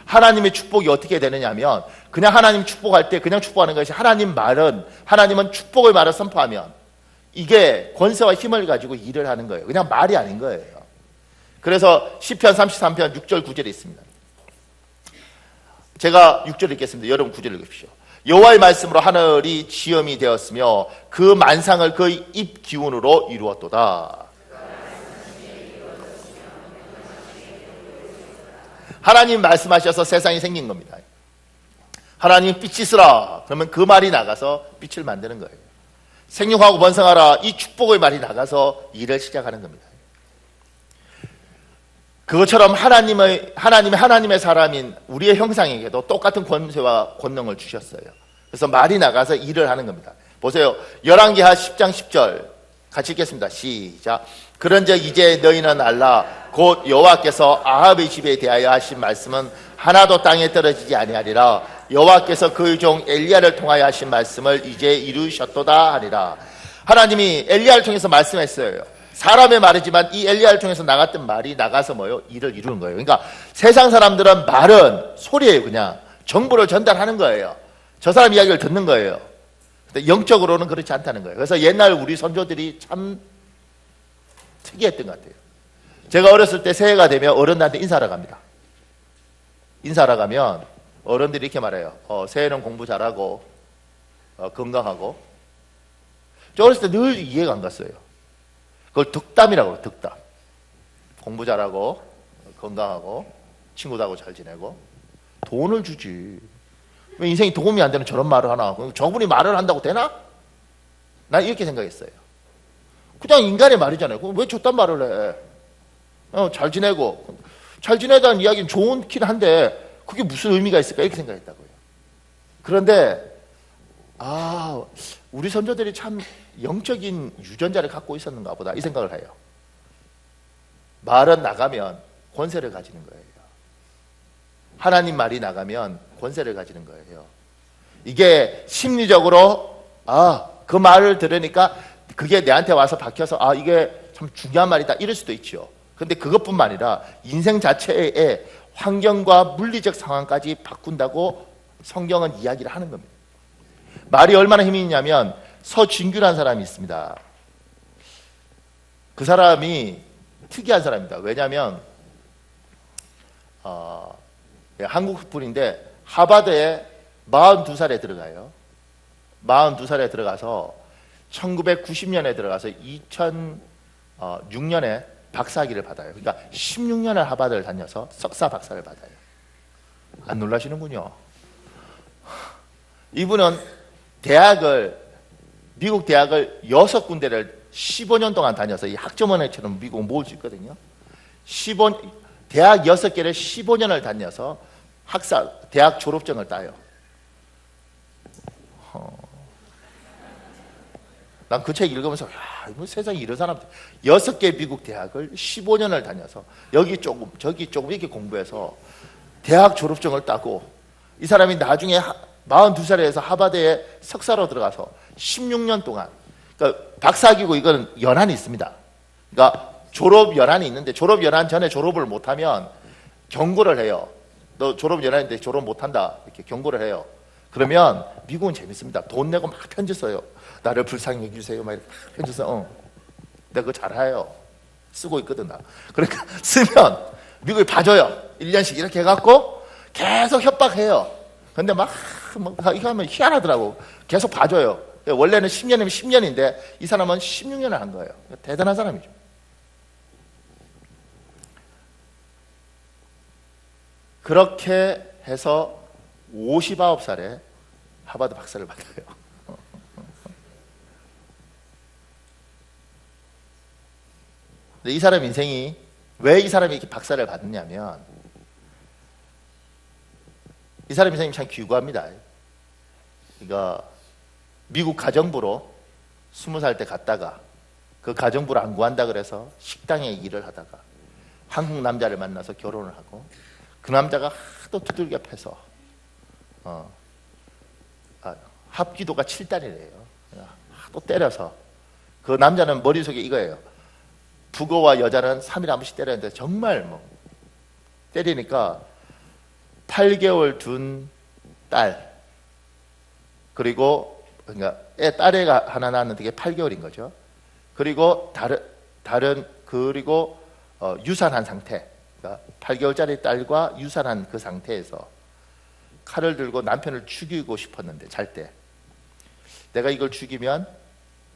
하나님의 축복이 어떻게 되느냐 하면 그냥 하나님 축복할 때 그냥 축복하는 것이 하나님은 축복의 말을 선포하면 이게 권세와 힘을 가지고 일을 하는 거예요. 그냥 말이 아닌 거예요. 그래서 시편 33편 6절 9절에 있습니다. 제가 6절 읽겠습니다. 여러분 9절 읽으십시오. 여호와의 말씀으로 하늘이 지엄이 되었으며 그 만상을 그의 입 기운으로 이루었도다. 하나님 말씀하셔서 세상이 생긴 겁니다. 하나님 빛이 있으라. 그러면 그 말이 나가서 빛을 만드는 거예요. 생육하고 번성하라. 이 축복의 말이 나가서 일을 시작하는 겁니다. 그것처럼 하나님의 사람인 우리의 형상에게도 똑같은 권세와 권능을 주셨어요. 그래서 말이 나가서 일을 하는 겁니다. 보세요. 열왕기하 10장 10절 같이 읽겠습니다. 시작. 그런즉 이제 너희는 알라. 곧 여호와께서 아합의 집에 대하여 하신 말씀은 하나도 땅에 떨어지지 아니하리라. 여호와께서 그의 종 엘리야를 통하여 하신 말씀을 이제 이루셨도다 하리라. 하나님이 엘리야를 통해서 말씀했어요. 사람의 말이지만 이 엘리야를 통해서 나갔던 말이 나가서 뭐요? 일을 이루는 거예요. 그러니까 세상 사람들은 말은 소리예요. 그냥 정보를 전달하는 거예요. 저 사람 이야기를 듣는 거예요. 근데 영적으로는 그렇지 않다는 거예요. 그래서 옛날 우리 선조들이 참 특이했던 것 같아요. 제가 어렸을 때 새해가 되면 어른들한테 인사하러 갑니다. 인사하러 가면 어른들이 이렇게 말해요. 새해는 공부 잘하고 건강하고. 저 어렸을 때 늘 이해가 안 갔어요. 그걸 덕담이라고 해요. 덕담. 공부 잘하고 건강하고 친구들하고 잘 지내고 돈을 주지. 왜 인생이 도움이 안 되는 저런 말을 하나. 저분이 말을 한다고 되나? 난 이렇게 생각했어요. 그냥 인간의 말이잖아요. 왜 저딴 말을 해? 잘 지내고. 잘 지내다는 이야기는 좋긴 한데 그게 무슨 의미가 있을까? 이렇게 생각했다고요. 그런데 우리 선조들이 참 영적인 유전자를 갖고 있었는가 보다 이 생각을 해요. 말은 나가면 권세를 가지는 거예요. 하나님 말이 나가면 권세를 가지는 거예요. 이게 심리적으로 그 말을 들으니까 그게 내한테 와서 박혀서 이게 참 중요한 말이다 이럴 수도 있죠. 근데 그것뿐만 아니라 인생 자체의 환경과 물리적 상황까지 바꾼다고 성경은 이야기를 하는 겁니다. 말이 얼마나 힘이 있냐면 서진규라는 사람이 있습니다. 그 사람이 특이한 사람입니다. 왜냐하면 한국 분인데 하버드에 42살에 들어가요. 42살에 들어가서 1990년에 들어가서 2006년에 박사학위를 받아요. 그러니까 16년을 하버드를 다녀서 석사 박사를 받아요. 안 놀라시는군요. 이분은 미국 대학을 6군데를 15년 동안 다녀서 이 학점원회처럼 미국은 모을 수 있거든요. 대학 6개를 15년을 다녀서 대학 졸업증을 따요. 난 그 책 읽으면서 야, 뭐 세상에 이런 사람들 6개 미국 대학을 15년을 다녀서 여기 조금 저기 조금 이렇게 공부해서 대학 졸업증을 따고 이 사람이 나중에 42살에서 하버드에 석사로 들어가서 16년 동안 그러니까 박사학위고 이거는 연한이 있습니다. 그러니까 졸업 연한이 있는데 졸업 연한 전에 졸업을 못하면 경고를 해요. 너 졸업 연한인데 졸업 못한다 이렇게 경고를 해요. 그러면 미국은 재밌습니다. 돈 내고 막 편지 써요. 나를 불쌍히 해주세요. 막 이렇게 편지 써. 내가 그거 잘해요. 쓰고 있거든 나. 그러니까 쓰면 미국이 봐줘요. 1년씩 이렇게 해갖고 계속 협박해요. 근데 이거 하면 희한하더라고. 계속 봐줘요. 원래는 10년이면 10년인데 이 사람은 16년을 한 거예요. 대단한 사람이죠. 그렇게 해서 59살에 하버드 박사를 받아요. 이 사람 인생이 왜 이 사람이 이렇게 박사를 받느냐면 이 사람 인생이 참 귀구합니다. 그러니까 미국 가정부로 20살 때 갔다가 그 가정부를 안 구한다 그래서 식당에 일을 하다가 한국 남자를 만나서 결혼을 하고 그 남자가 하도 두들겨 패서 합기도가 7달이래요. 하도 때려서 그 남자는 머릿속에 이거예요. 부고와 여자는 3일에 한 번씩 때렸는데 정말 때리니까 8개월 둔 딸 그리고 그러니까 딸애가 하나 낳았는데 그게 8개월인 거죠. 그리고 그리고 유산한 상태 그러니까 8개월짜리 딸과 유산한 그 상태에서 칼을 들고 남편을 죽이고 싶었는데 잘 때 내가 이걸 죽이면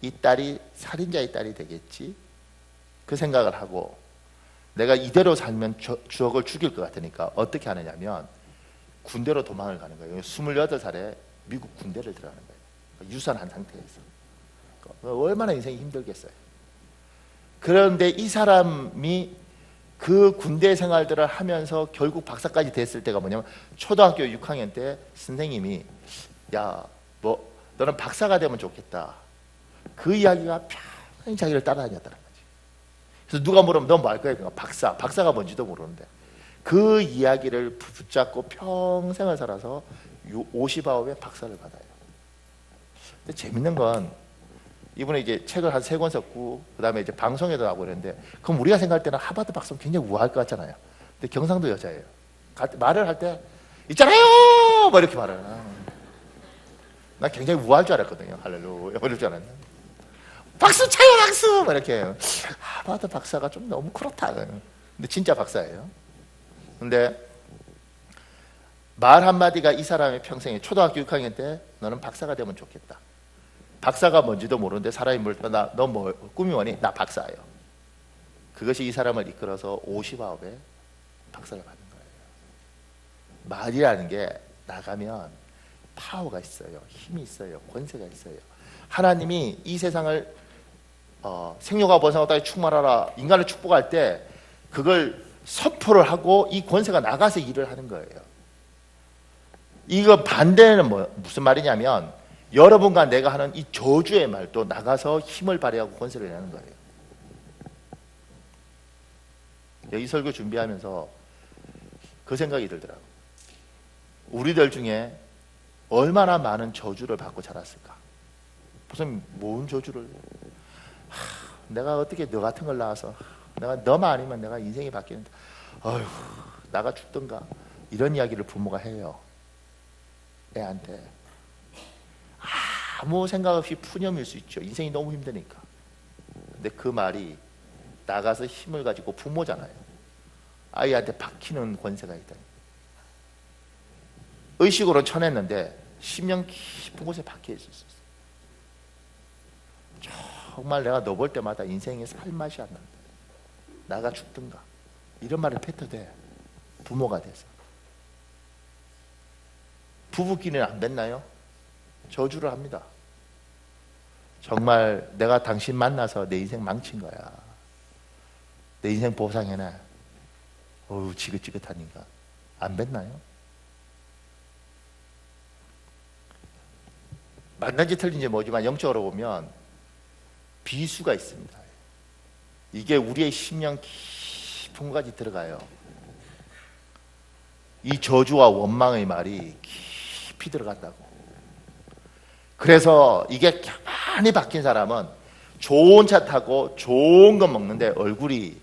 이 딸이 살인자의 딸이 되겠지 그 생각을 하고 내가 이대로 살면 주억을 죽일 것 같으니까 어떻게 하느냐면 군대로 도망을 가는 거예요. 28살에 미국 군대를 들어가는 거예요. 유산한 상태에서. 얼마나 인생이 힘들겠어요. 그런데 이 사람이 그 군대 생활들을 하면서 결국 박사까지 됐을 때가 뭐냐면 초등학교 6학년 때 선생님이 야, 너는 박사가 되면 좋겠다. 그 이야기가 평생 자기를 따라다녔다는 거지. 그래서 누가 물으면 넌 뭐 할 거야? 박사가 뭔지도 모르는데 그 이야기를 붙잡고 평생을 살아서 59에 박사를 받아요. 근데 재밌는 건 이분이 이제 책을 한 3권 썼고 그 다음에 이제 방송에도 나오고 그랬는데 그럼 우리가 생각할 때는 하버드 박사는 굉장히 우아할 것 같잖아요. 근데 경상도 여자예요. 말을 할 때 있잖아요! 뭐 이렇게 말해요. 나 굉장히 우아할 줄 알았거든요. 할렐루야 이럴 줄 알았는데 박수 쳐요 박수! 뭐 이렇게 하버드 박사가 좀 너무 그렇다. 근데 진짜 박사예요. 근데 말 한마디가 이 사람의 평생에 초등학교 6학년 때 너는 박사가 되면 좋겠다. 박사가 뭔지도 모르는데 사람이 물을 때 너 뭐 꿈이 뭐니? 나 박사예요. 그것이 이 사람을 이끌어서 59에 박사를 받는 거예요. 말이라는 게 나가면 파워가 있어요. 힘이 있어요. 권세가 있어요. 하나님이 이 세상을 생육하고 번성하고 땅에 충만하라 인간을 축복할 때 그걸 선포를 하고 이 권세가 나가서 일을 하는 거예요. 이거 반대는 무슨 말이냐면 여러분과 내가 하는 이 저주의 말도 나가서 힘을 발휘하고 권세를 내는 거예요. 이 설교 준비하면서 그 생각이 들더라고요. 우리들 중에 얼마나 많은 저주를 받고 자랐을까? 무슨 뭔 저주를 내가 어떻게 너 같은 걸 낳아서 내가 너만 아니면 내가 인생이 바뀌는데 어휴 나가 죽던가 이런 이야기를 부모가 해요. 애한테 아무 생각 없이 푸념일 수 있죠. 인생이 너무 힘드니까. 근데 그 말이 나가서 힘을 가지고 부모잖아요. 아이한테 박히는 권세가 있다. 의식으로는 쳐냈는데 심령 깊은 곳에 박혀 있었어요. 정말 내가 너 볼 때마다 인생에 살맛이 안 난다. 나가 죽든가. 이런 말을 뱉어대. 부모가 돼서. 부부끼리는 안 됐나요? 저주를 합니다. 정말 내가 당신 만나서 내 인생 망친 거야. 내 인생 보상해놔. 어우, 지긋지긋하니까. 안 뱉나요? 맞는지 틀린지 모르지만 영적으로 보면 비수가 있습니다. 이게 우리의 심령 깊은 곳까지 들어가요. 이 저주와 원망의 말이 깊이 들어간다고. 그래서 이게 가만히 박힌 사람은 좋은 차 타고 좋은 거 먹는데 얼굴이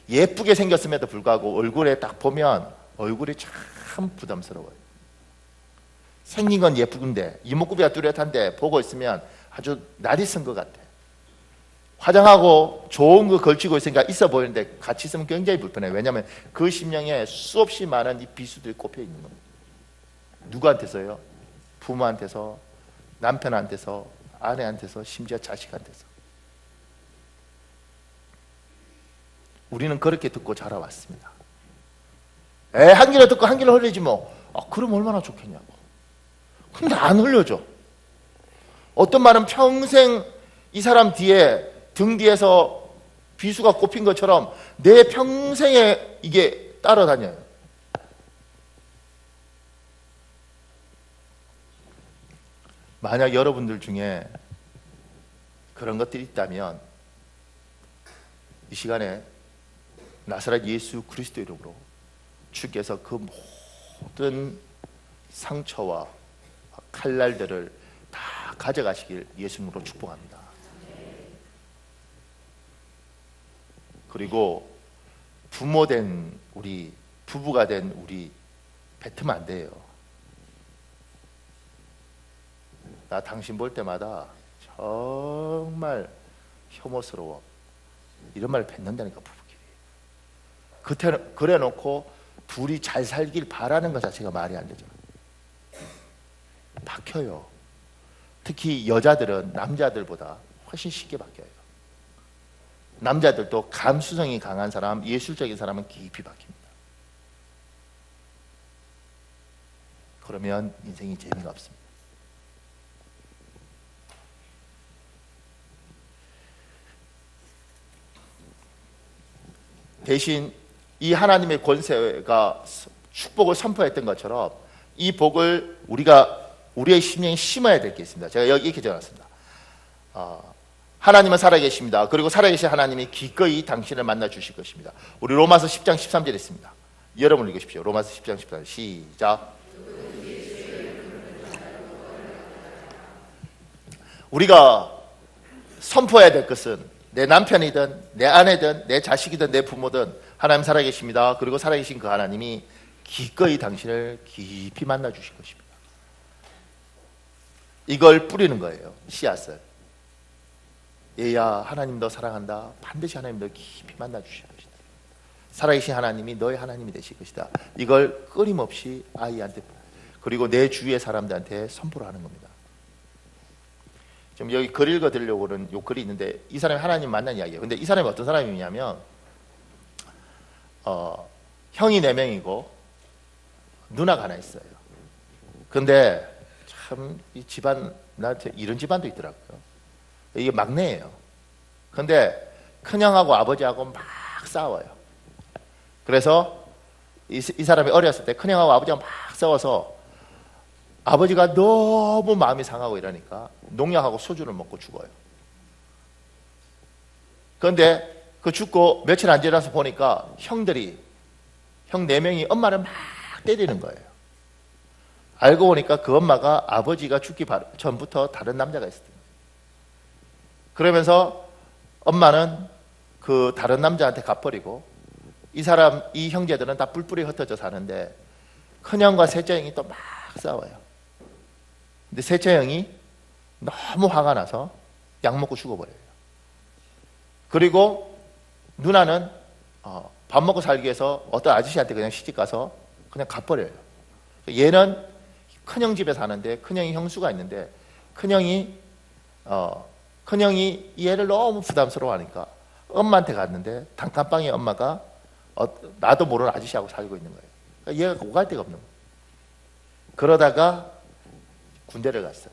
예쁘게 생겼음에도 불구하고 얼굴에 딱 보면 얼굴이 참 부담스러워요. 생긴 건 예쁘군데 이목구비가 뚜렷한데 보고 있으면 아주 낯익은 것 같아. 화장하고 좋은 거 걸치고 있으니까 있어 보이는데 같이 있으면 굉장히 불편해요. 왜냐하면 그 심령에 수없이 많은 이 비수들이 꼽혀 있는 겁니다. 누구한테서요? 부모한테서, 남편한테서, 아내한테서, 심지어 자식한테서. 우리는 그렇게 듣고 자라왔습니다. 한 길로 듣고 한 길로 흘리지 뭐. 그럼 얼마나 좋겠냐고. 근데 안 흘려줘. 어떤 말은 평생 이 사람 뒤에 등 뒤에서 비수가 꼽힌 것처럼 내 평생에 이게 따라다녀요. 만약 여러분들 중에 그런 것들이 있다면 이 시간에 나사렛 예수 그리스도 이름으로 주께서 그 모든 상처와 칼날들을 다 가져가시길 예수님으로 축복합니다. 그리고 부모된 우리, 부부가 된 우리 뱉으면 안 돼요. 나 당신 볼 때마다 정말 혐오스러워. 이런 말 뱉는다니까, 부부끼리. 그래 놓고 둘이 잘 살길 바라는 것 자체가 말이 안 되잖아. 박혀요. 특히 여자들은 남자들보다 훨씬 쉽게 바뀌어요. 남자들도 감수성이 강한 사람, 예술적인 사람은 깊이 박힙니다. 그러면 인생이 재미가 없습니다. 대신 이 하나님의 권세가 축복을 선포했던 것처럼 이 복을 우리가 우리의 심령에 심어야 될 게 있습니다. 제가 여기 이렇게 적어놨습니다. 하나님은 살아계십니다. 그리고 살아계신 하나님이 기꺼이 당신을 만나 주실 것입니다. 우리 로마서 10장 13절에 있습니다. 여러분 읽으십시오. 로마서 10장 13절 시작. 우리가 선포해야 될 것은 내 남편이든 내 아내든 내 자식이든 내 부모든 하나님 살아계십니다. 그리고 살아계신 그 하나님이 기꺼이 당신을 깊이 만나 주실 것입니다. 이걸 뿌리는 거예요. 씨앗을. 얘야, 하나님 너 사랑한다. 반드시 하나님 너 깊이 만나 주실 것이다. 살아계신 하나님이 너의 하나님이 되실 것이다. 이걸 끊임없이 아이한테 그리고 내 주위의 사람들한테 선포를 하는 겁니다. 지금 여기 글 읽어드리려고는 요 글이 있는데 이 사람이 하나님 만난 이야기예요. 근데 이 사람이 어떤 사람이냐면 형이 4명이고 누나가 하나 있어요. 근데 참 이 집안, 나한테 이런 집안도 있더라고요. 이게 막내예요. 근데 큰형하고 아버지하고 막 싸워요. 그래서 이 사람이 어렸을 때 큰형하고 아버지하고 막 싸워서 아버지가 너무 마음이 상하고 이러니까 농약하고 소주를 먹고 죽어요. 그런데 그 죽고 며칠 안 지나서 보니까 형 4명이 엄마를 막 때리는 거예요. 알고 보니까 그 엄마가 아버지가 죽기 전부터 다른 남자가 있었던 거예요. 그러면서 엄마는 그 다른 남자한테 갚버리고 이 형제들은 다 뿔뿔이 흩어져 사는데 큰형과 셋째 형이 또 막 싸워요. 근데 셋째 형이 너무 화가 나서 약 먹고 죽어버려요. 그리고 누나는 밥 먹고 살기 위해서 어떤 아저씨한테 그냥 시집가서 그냥 가버려요. 얘는 큰형 집에 사는데 큰형이 형수가 있는데 큰형이 얘를 너무 부담스러워하니까 엄마한테 갔는데 단칸방에 엄마가 나도 모르는 아저씨하고 살고 있는 거예요. 그러니까 얘가 오갈 데가 없는 거예요. 그러다가 군대를 갔어요.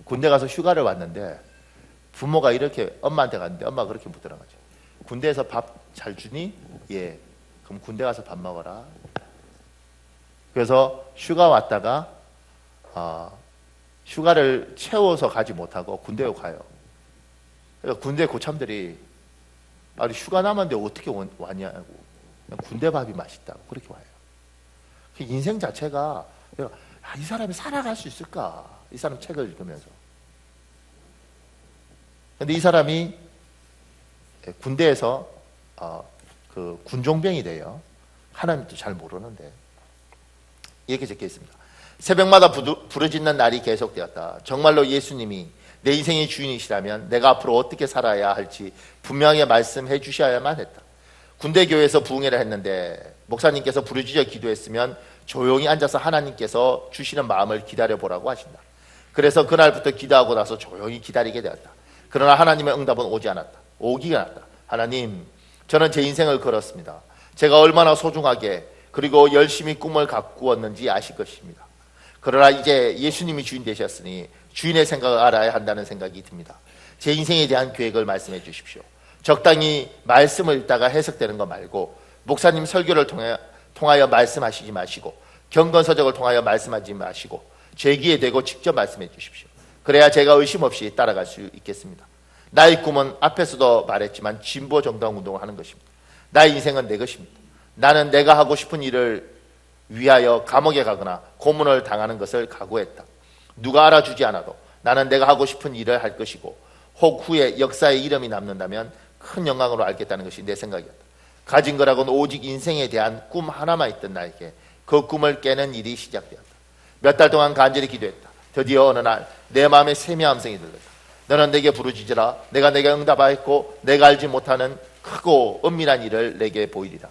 군대 가서 휴가를 왔는데 부모가 이렇게 엄마한테 갔는데 엄마가 그렇게 묻더란 거죠. 군대에서 밥 잘 주니? 예. 그럼 군대 가서 밥 먹어라. 그래서 휴가 왔다가 휴가를 채워서 가지 못하고 군대에 가요. 그러니까 군대 고참들이 아니 휴가 남았는데 어떻게 왔냐고. 군대 밥이 맛있다고 그렇게 와요. 인생 자체가 이 사람이 살아갈 수 있을까? 이 사람 책을 읽으면서. 근데 이 사람이 군대에서 그 군종병이 돼요. 하나님도 잘 모르는데 이렇게 적혀 있습니다. 새벽마다 부르짖는 날이 계속되었다. 정말로 예수님이 내 인생의 주인이시라면 내가 앞으로 어떻게 살아야 할지 분명하게 말씀해 주셔야만 했다. 군대 교회에서 부흥회를 했는데 목사님께서 부르짖어 기도했으면 조용히 앉아서 하나님께서 주시는 마음을 기다려보라고 하신다. 그래서 그날부터 기도하고 나서 조용히 기다리게 되었다. 그러나 하나님의 응답은 오지 않았다. 오기가 않았다. 하나님, 저는 제 인생을 걸었습니다. 제가 얼마나 소중하게 그리고 열심히 꿈을 가꾸었는지 아실 것입니다. 그러나 이제 예수님이 주인 되셨으니 주인의 생각을 알아야 한다는 생각이 듭니다. 제 인생에 대한 계획을 말씀해 주십시오. 적당히 말씀을 읽다가 해석되는 거 말고 목사님 설교를 통하여 말씀하시지 마시고 경건서적을 통하여 말씀하지 마시고 제 귀에 대고 직접 말씀해 주십시오. 그래야 제가 의심 없이 따라갈 수 있겠습니다. 나의 꿈은 앞에서도 말했지만 진보 정당 운동을 하는 것입니다. 나의 인생은 내 것입니다. 나는 내가 하고 싶은 일을 위하여 감옥에 가거나 고문을 당하는 것을 각오했다. 누가 알아주지 않아도 나는 내가 하고 싶은 일을 할 것이고 혹 후에 역사에 이름이 남는다면 큰 영광으로 알겠다는 것이 내 생각이었다. 가진 거라고는 오직 인생에 대한 꿈 하나만 있던 나에게 그 꿈을 깨는 일이 시작되었다. 몇 달 동안 간절히 기도했다. 드디어 어느 날 내 마음에 세미한 음성이 들렸다. 너는 내게 부르짖으라. 내가 내게 응답하였고 내가 알지 못하는 크고 은밀한 일을 내게 보이리라.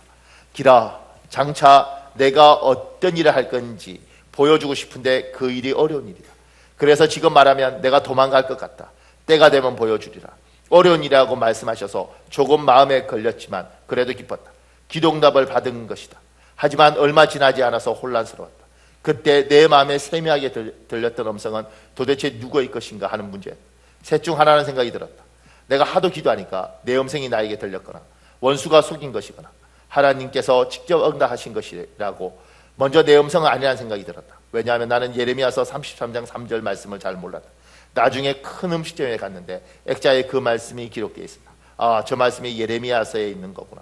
기라, 장차 내가 어떤 일을 할 건지 보여주고 싶은데 그 일이 어려운 일이다. 그래서 지금 말하면 내가 도망갈 것 같다. 때가 되면 보여주리라. 어려운 일이라고 말씀하셔서 조금 마음에 걸렸지만 그래도 기뻤다. 기도 응답을 받은 것이다. 하지만 얼마 지나지 않아서 혼란스러웠다. 그때 내 마음에 세미하게 들렸던 음성은 도대체 누구의 것인가 하는 문제였다. 셋 중 하나는 생각이 들었다. 내가 하도 기도하니까 내 음성이 나에게 들렸거나 원수가 속인 것이거나 하나님께서 직접 응답하신 것이라고 먼저 내 음성은 아니라는 생각이 들었다. 왜냐하면 나는 예레미야서 33장 3절 말씀을 잘 몰랐다. 나중에 큰 음식점에 갔는데 액자에 그 말씀이 기록되어 있습니다. 아, 저 말씀이 예레미야서에 있는 거구나.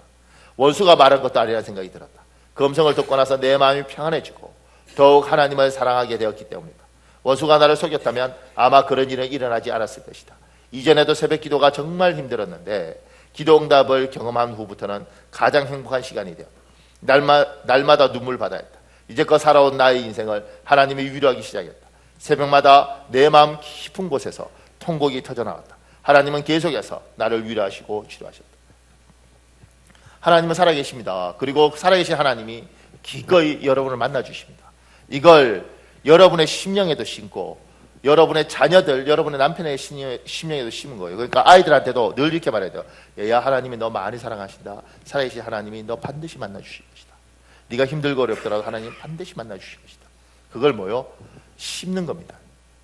원수가 말한 것도 아니라는 생각이 들었다. 그 음성을 듣고 나서 내 마음이 평안해지고 더욱 하나님을 사랑하게 되었기 때문이다. 원수가 나를 속였다면 아마 그런 일은 일어나지 않았을 것이다. 이전에도 새벽 기도가 정말 힘들었는데 기도 응답을 경험한 후부터는 가장 행복한 시간이 되었다. 날마다 눈물 받아야 했다. 이제껏 살아온 나의 인생을 하나님이 위로하기 시작했다. 새벽마다 내 마음 깊은 곳에서 통곡이 터져나왔다. 하나님은 계속해서 나를 위로하시고 치료하셨다. 하나님은 살아계십니다. 그리고 살아계신 하나님이 기꺼이 여러분을 만나주십니다. 이걸 여러분의 심령에도 심고 여러분의 자녀들, 여러분의 남편의 심령에도 심은 거예요. 그러니까 아이들한테도 늘 이렇게 말해야 돼요. 얘야, 하나님이 너 많이 사랑하신다. 살아계신 하나님이 너 반드시 만나주실 것이다. 네가 힘들고 어렵더라도 하나님 반드시 만나주실 것이다. 그걸 뭐요? 심는 겁니다.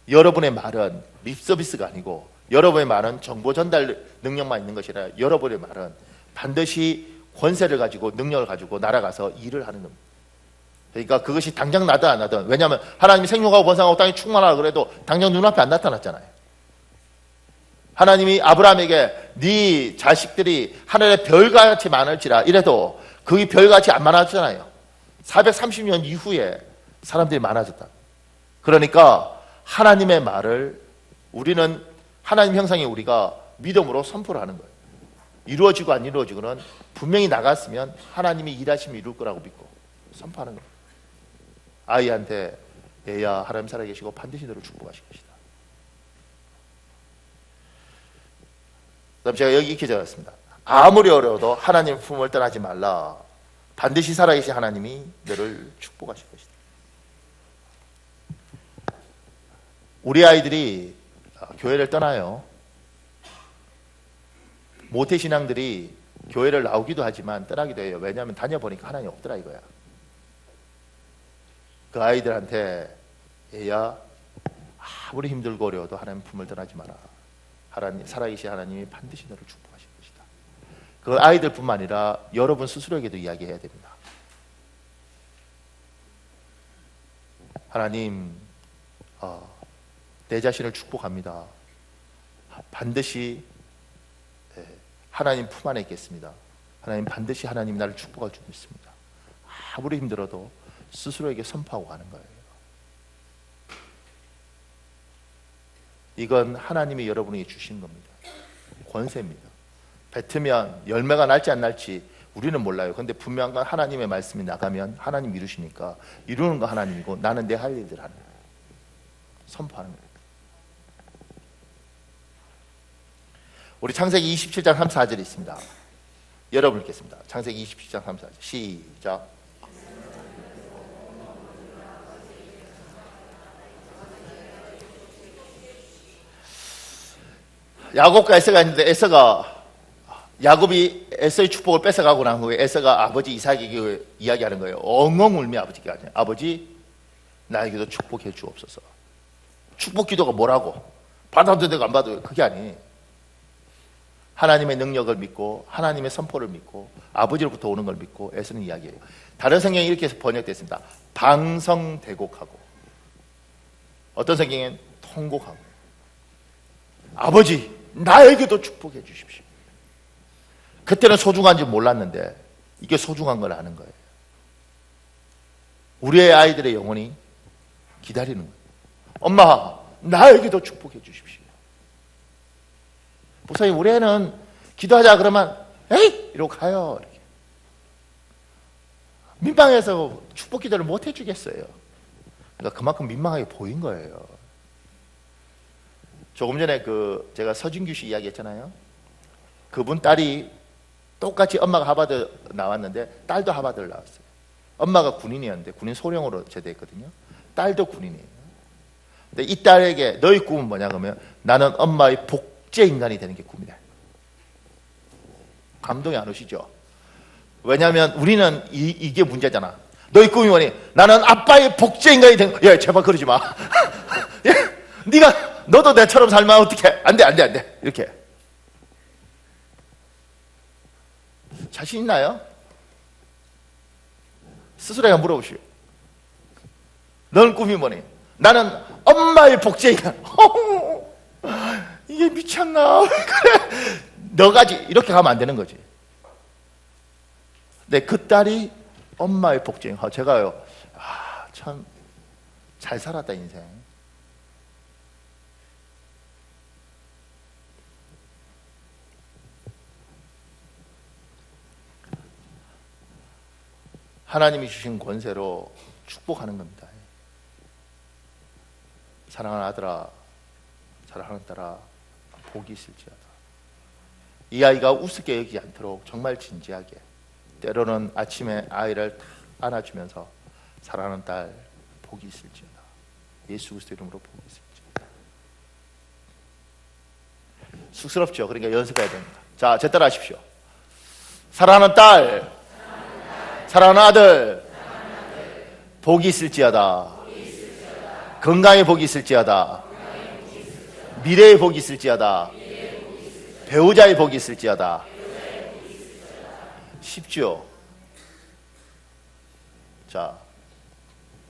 여러분의 말은 립서비스가 아니고 여러분의 말은 정보 전달 능력만 있는 것이 아니라 여러분의 말은 반드시 권세를 가지고 능력을 가지고 날아가서 일을 하는 겁니다. 그러니까 그것이 당장 나든 안 나든, 왜냐하면 하나님이 생육하고 번성하고 땅이 충만하라 그래도 당장 눈앞에 안 나타났잖아요. 하나님이 아브라함에게 네 자식들이 하늘의 별같이 많을지라 이래도 그게 별같이 안 많아졌잖아요. 430년 이후에 사람들이 많아졌다. 그러니까 하나님의 말을 우리는 하나님 형상의 우리가 믿음으로 선포를 하는 거예요. 이루어지고 안 이루어지고는 분명히 나갔으면 하나님이 일하시면 이룰 거라고 믿고 선포하는 거예요. 아이한테 얘야, 하나님 살아계시고 반드시 너를 축복하실 것이다. 그다음 제가 여기 이렇게 적었습니다. 아무리 어려워도 하나님 품을 떠나지 말라. 반드시 살아계신 하나님이 너를 축복하실 것이다. 우리 아이들이 교회를 떠나요. 모태신앙들이 교회를 나오기도 하지만 떠나기도 해요. 왜냐하면 다녀보니까 하나님 없더라 이거야. 그 아이들한테 얘야, 아무리 힘들고 어려워도 하나님 품을 떠나지 마라. 하나님, 살아계신 하나님이 반드시 너를 축복하실 것이다. 그 아이들뿐만 아니라 여러분 스스로에게도 이야기해야 됩니다. 하나님, 내 자신을 축복합니다. 반드시 하나님 품 안에 있겠습니다. 하나님, 반드시 하나님이 나를 축복할 줄 믿습니다. 아무리 힘들어도 스스로에게 선포하고 가는 거예요. 이건 하나님이 여러분에게 주신 겁니다. 권세입니다. 뱉으면 열매가 날지 안 날지 우리는 몰라요. 근데 분명한 건 하나님의 말씀이 나가면 하나님 이루시니까 이루는 거 하나님이고 나는 내 할 일들 하는 거예요. 선포하는 거예요. 우리 창세기 27장 3, 4절이 있습니다. 여러분 읽겠습니다. 창세기 27장 3, 4절 시작. 야곱과 에서가 있는데 야곱이 에서의 축복을 뺏어가고 난 후에 에서가 아버지 이삭에게 이야기하는 거예요. 엉엉 울며 아버지께 하죠. 아버지, 나에게도 축복해 주옵소서. 축복 기도가 뭐라고? 받아도 되고 안 받아도 되고 그게 아니에요. 하나님의 능력을 믿고 하나님의 선포를 믿고 아버지로부터 오는 걸 믿고 에서는 이야기해요. 다른 성경이 이렇게 번역됐습니다. 방성대곡하고, 어떤 성경에는 통곡하고. 아버지, 나에게도 축복해 주십시오. 그때는 소중한지 몰랐는데 이게 소중한 걸 아는 거예요. 우리의 아이들의 영혼이 기다리는 거예요. 엄마, 나에게도 축복해 주십시오. 목사님, 우리 애는 기도하자 그러면 에이! 이러고 가요. 이렇게. 민망해서 축복 기도를 못 해주겠어요. 그러니까 그만큼 민망하게 보인 거예요. 조금 전에 제가 서진규 씨 이야기했잖아요. 그분 딸이 똑같이 엄마가 하버드 나왔는데 딸도 하버드를 나왔어요. 엄마가 군인이었는데 군인 소령으로 제대했거든요. 딸도 군인이에요. 근데 이 딸에게 너의 꿈은 뭐냐 그러면 나는 엄마의 복제 인간이 되는 게 꿈이다. 감동이 안 오시죠? 왜냐하면 우리는 이게 문제잖아. 너의 꿈이 뭐니? 나는 아빠의 복제 인간이 되는 거야. 야, 제발 그러지 마. 네가 너도 내처럼 살면 어떡해? 안 돼. 이렇게. 자신 있나요? 스스로에게 물어보시오. 너는 꿈이 뭐니? 나는 엄마의 복제인간. 이게 미쳤나? 그래. 너가지. 이렇게 가면 안 되는 거지. 근데 그 딸이 엄마의 복제인간. 제가요, 참 잘 살았다 인생. 하나님이 주신 권세로 축복하는 겁니다. 사랑하는 아들아, 사랑하는 딸아, 복이 있을지어다. 이 아이가 우습게 여기지 않도록 정말 진지하게, 때로는 아침에 아이를 안아주면서 사랑하는 딸, 복이 있을지어다. 예수 그리스도 이름으로 복이 있을지어다. 쑥스럽죠? 그러니까 연습해야 됩니다. 자, 제 따라 하십시오. 사랑하는 딸, 사랑하는 아들, 복이 있을지어다. 건강에 복이 있을지어다. 미래에 복이 있을지어다. 배우자의 복이 있을지어다. 쉽죠? 자,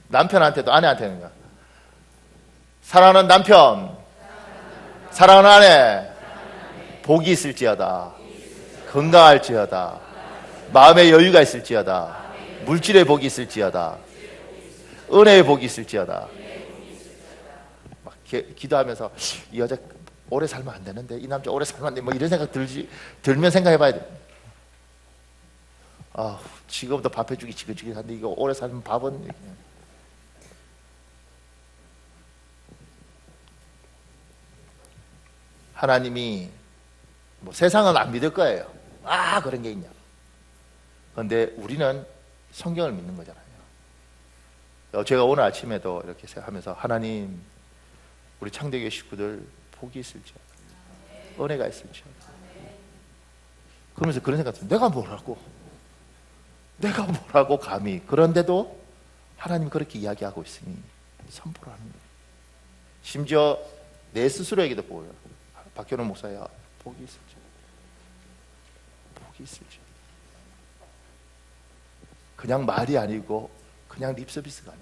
남편한테도 아내한테는 사랑하는 남편, 사랑하는 아내, 복이 있을지어다. 건강할지어다. 마음의 여유가 있을지어다. 물질의 복이 있을지어다. 은혜의 복이 있을지어다. 막 기도하면서 이 여자 오래 살면 안 되는데, 이 남자 오래 살면 안 돼. 뭐 이런 생각 들면 생각해봐야 돼. 지금부터 밥 해주기 지긋지긋한데 이거 오래 살면 밥은. 하나님이 세상은 안 믿을 거예요. 그런 게 있냐. 그런데 우리는 성경을 믿는 거잖아요. 제가 오늘 아침에도 이렇게 생각하면서 하나님, 우리 창대교회 식구들 복이 있을지, 은혜가 있을지, 그러면서 그런 생각 들어요. 내가 뭐라고 감히. 그런데도 하나님 그렇게 이야기하고 있으니 선포를 하는 거예요. 심지어 내 스스로에게도 보여요. 박현우 목사야, 복이 있을지. 그냥 말이 아니고 그냥 립서비스가 아니에요.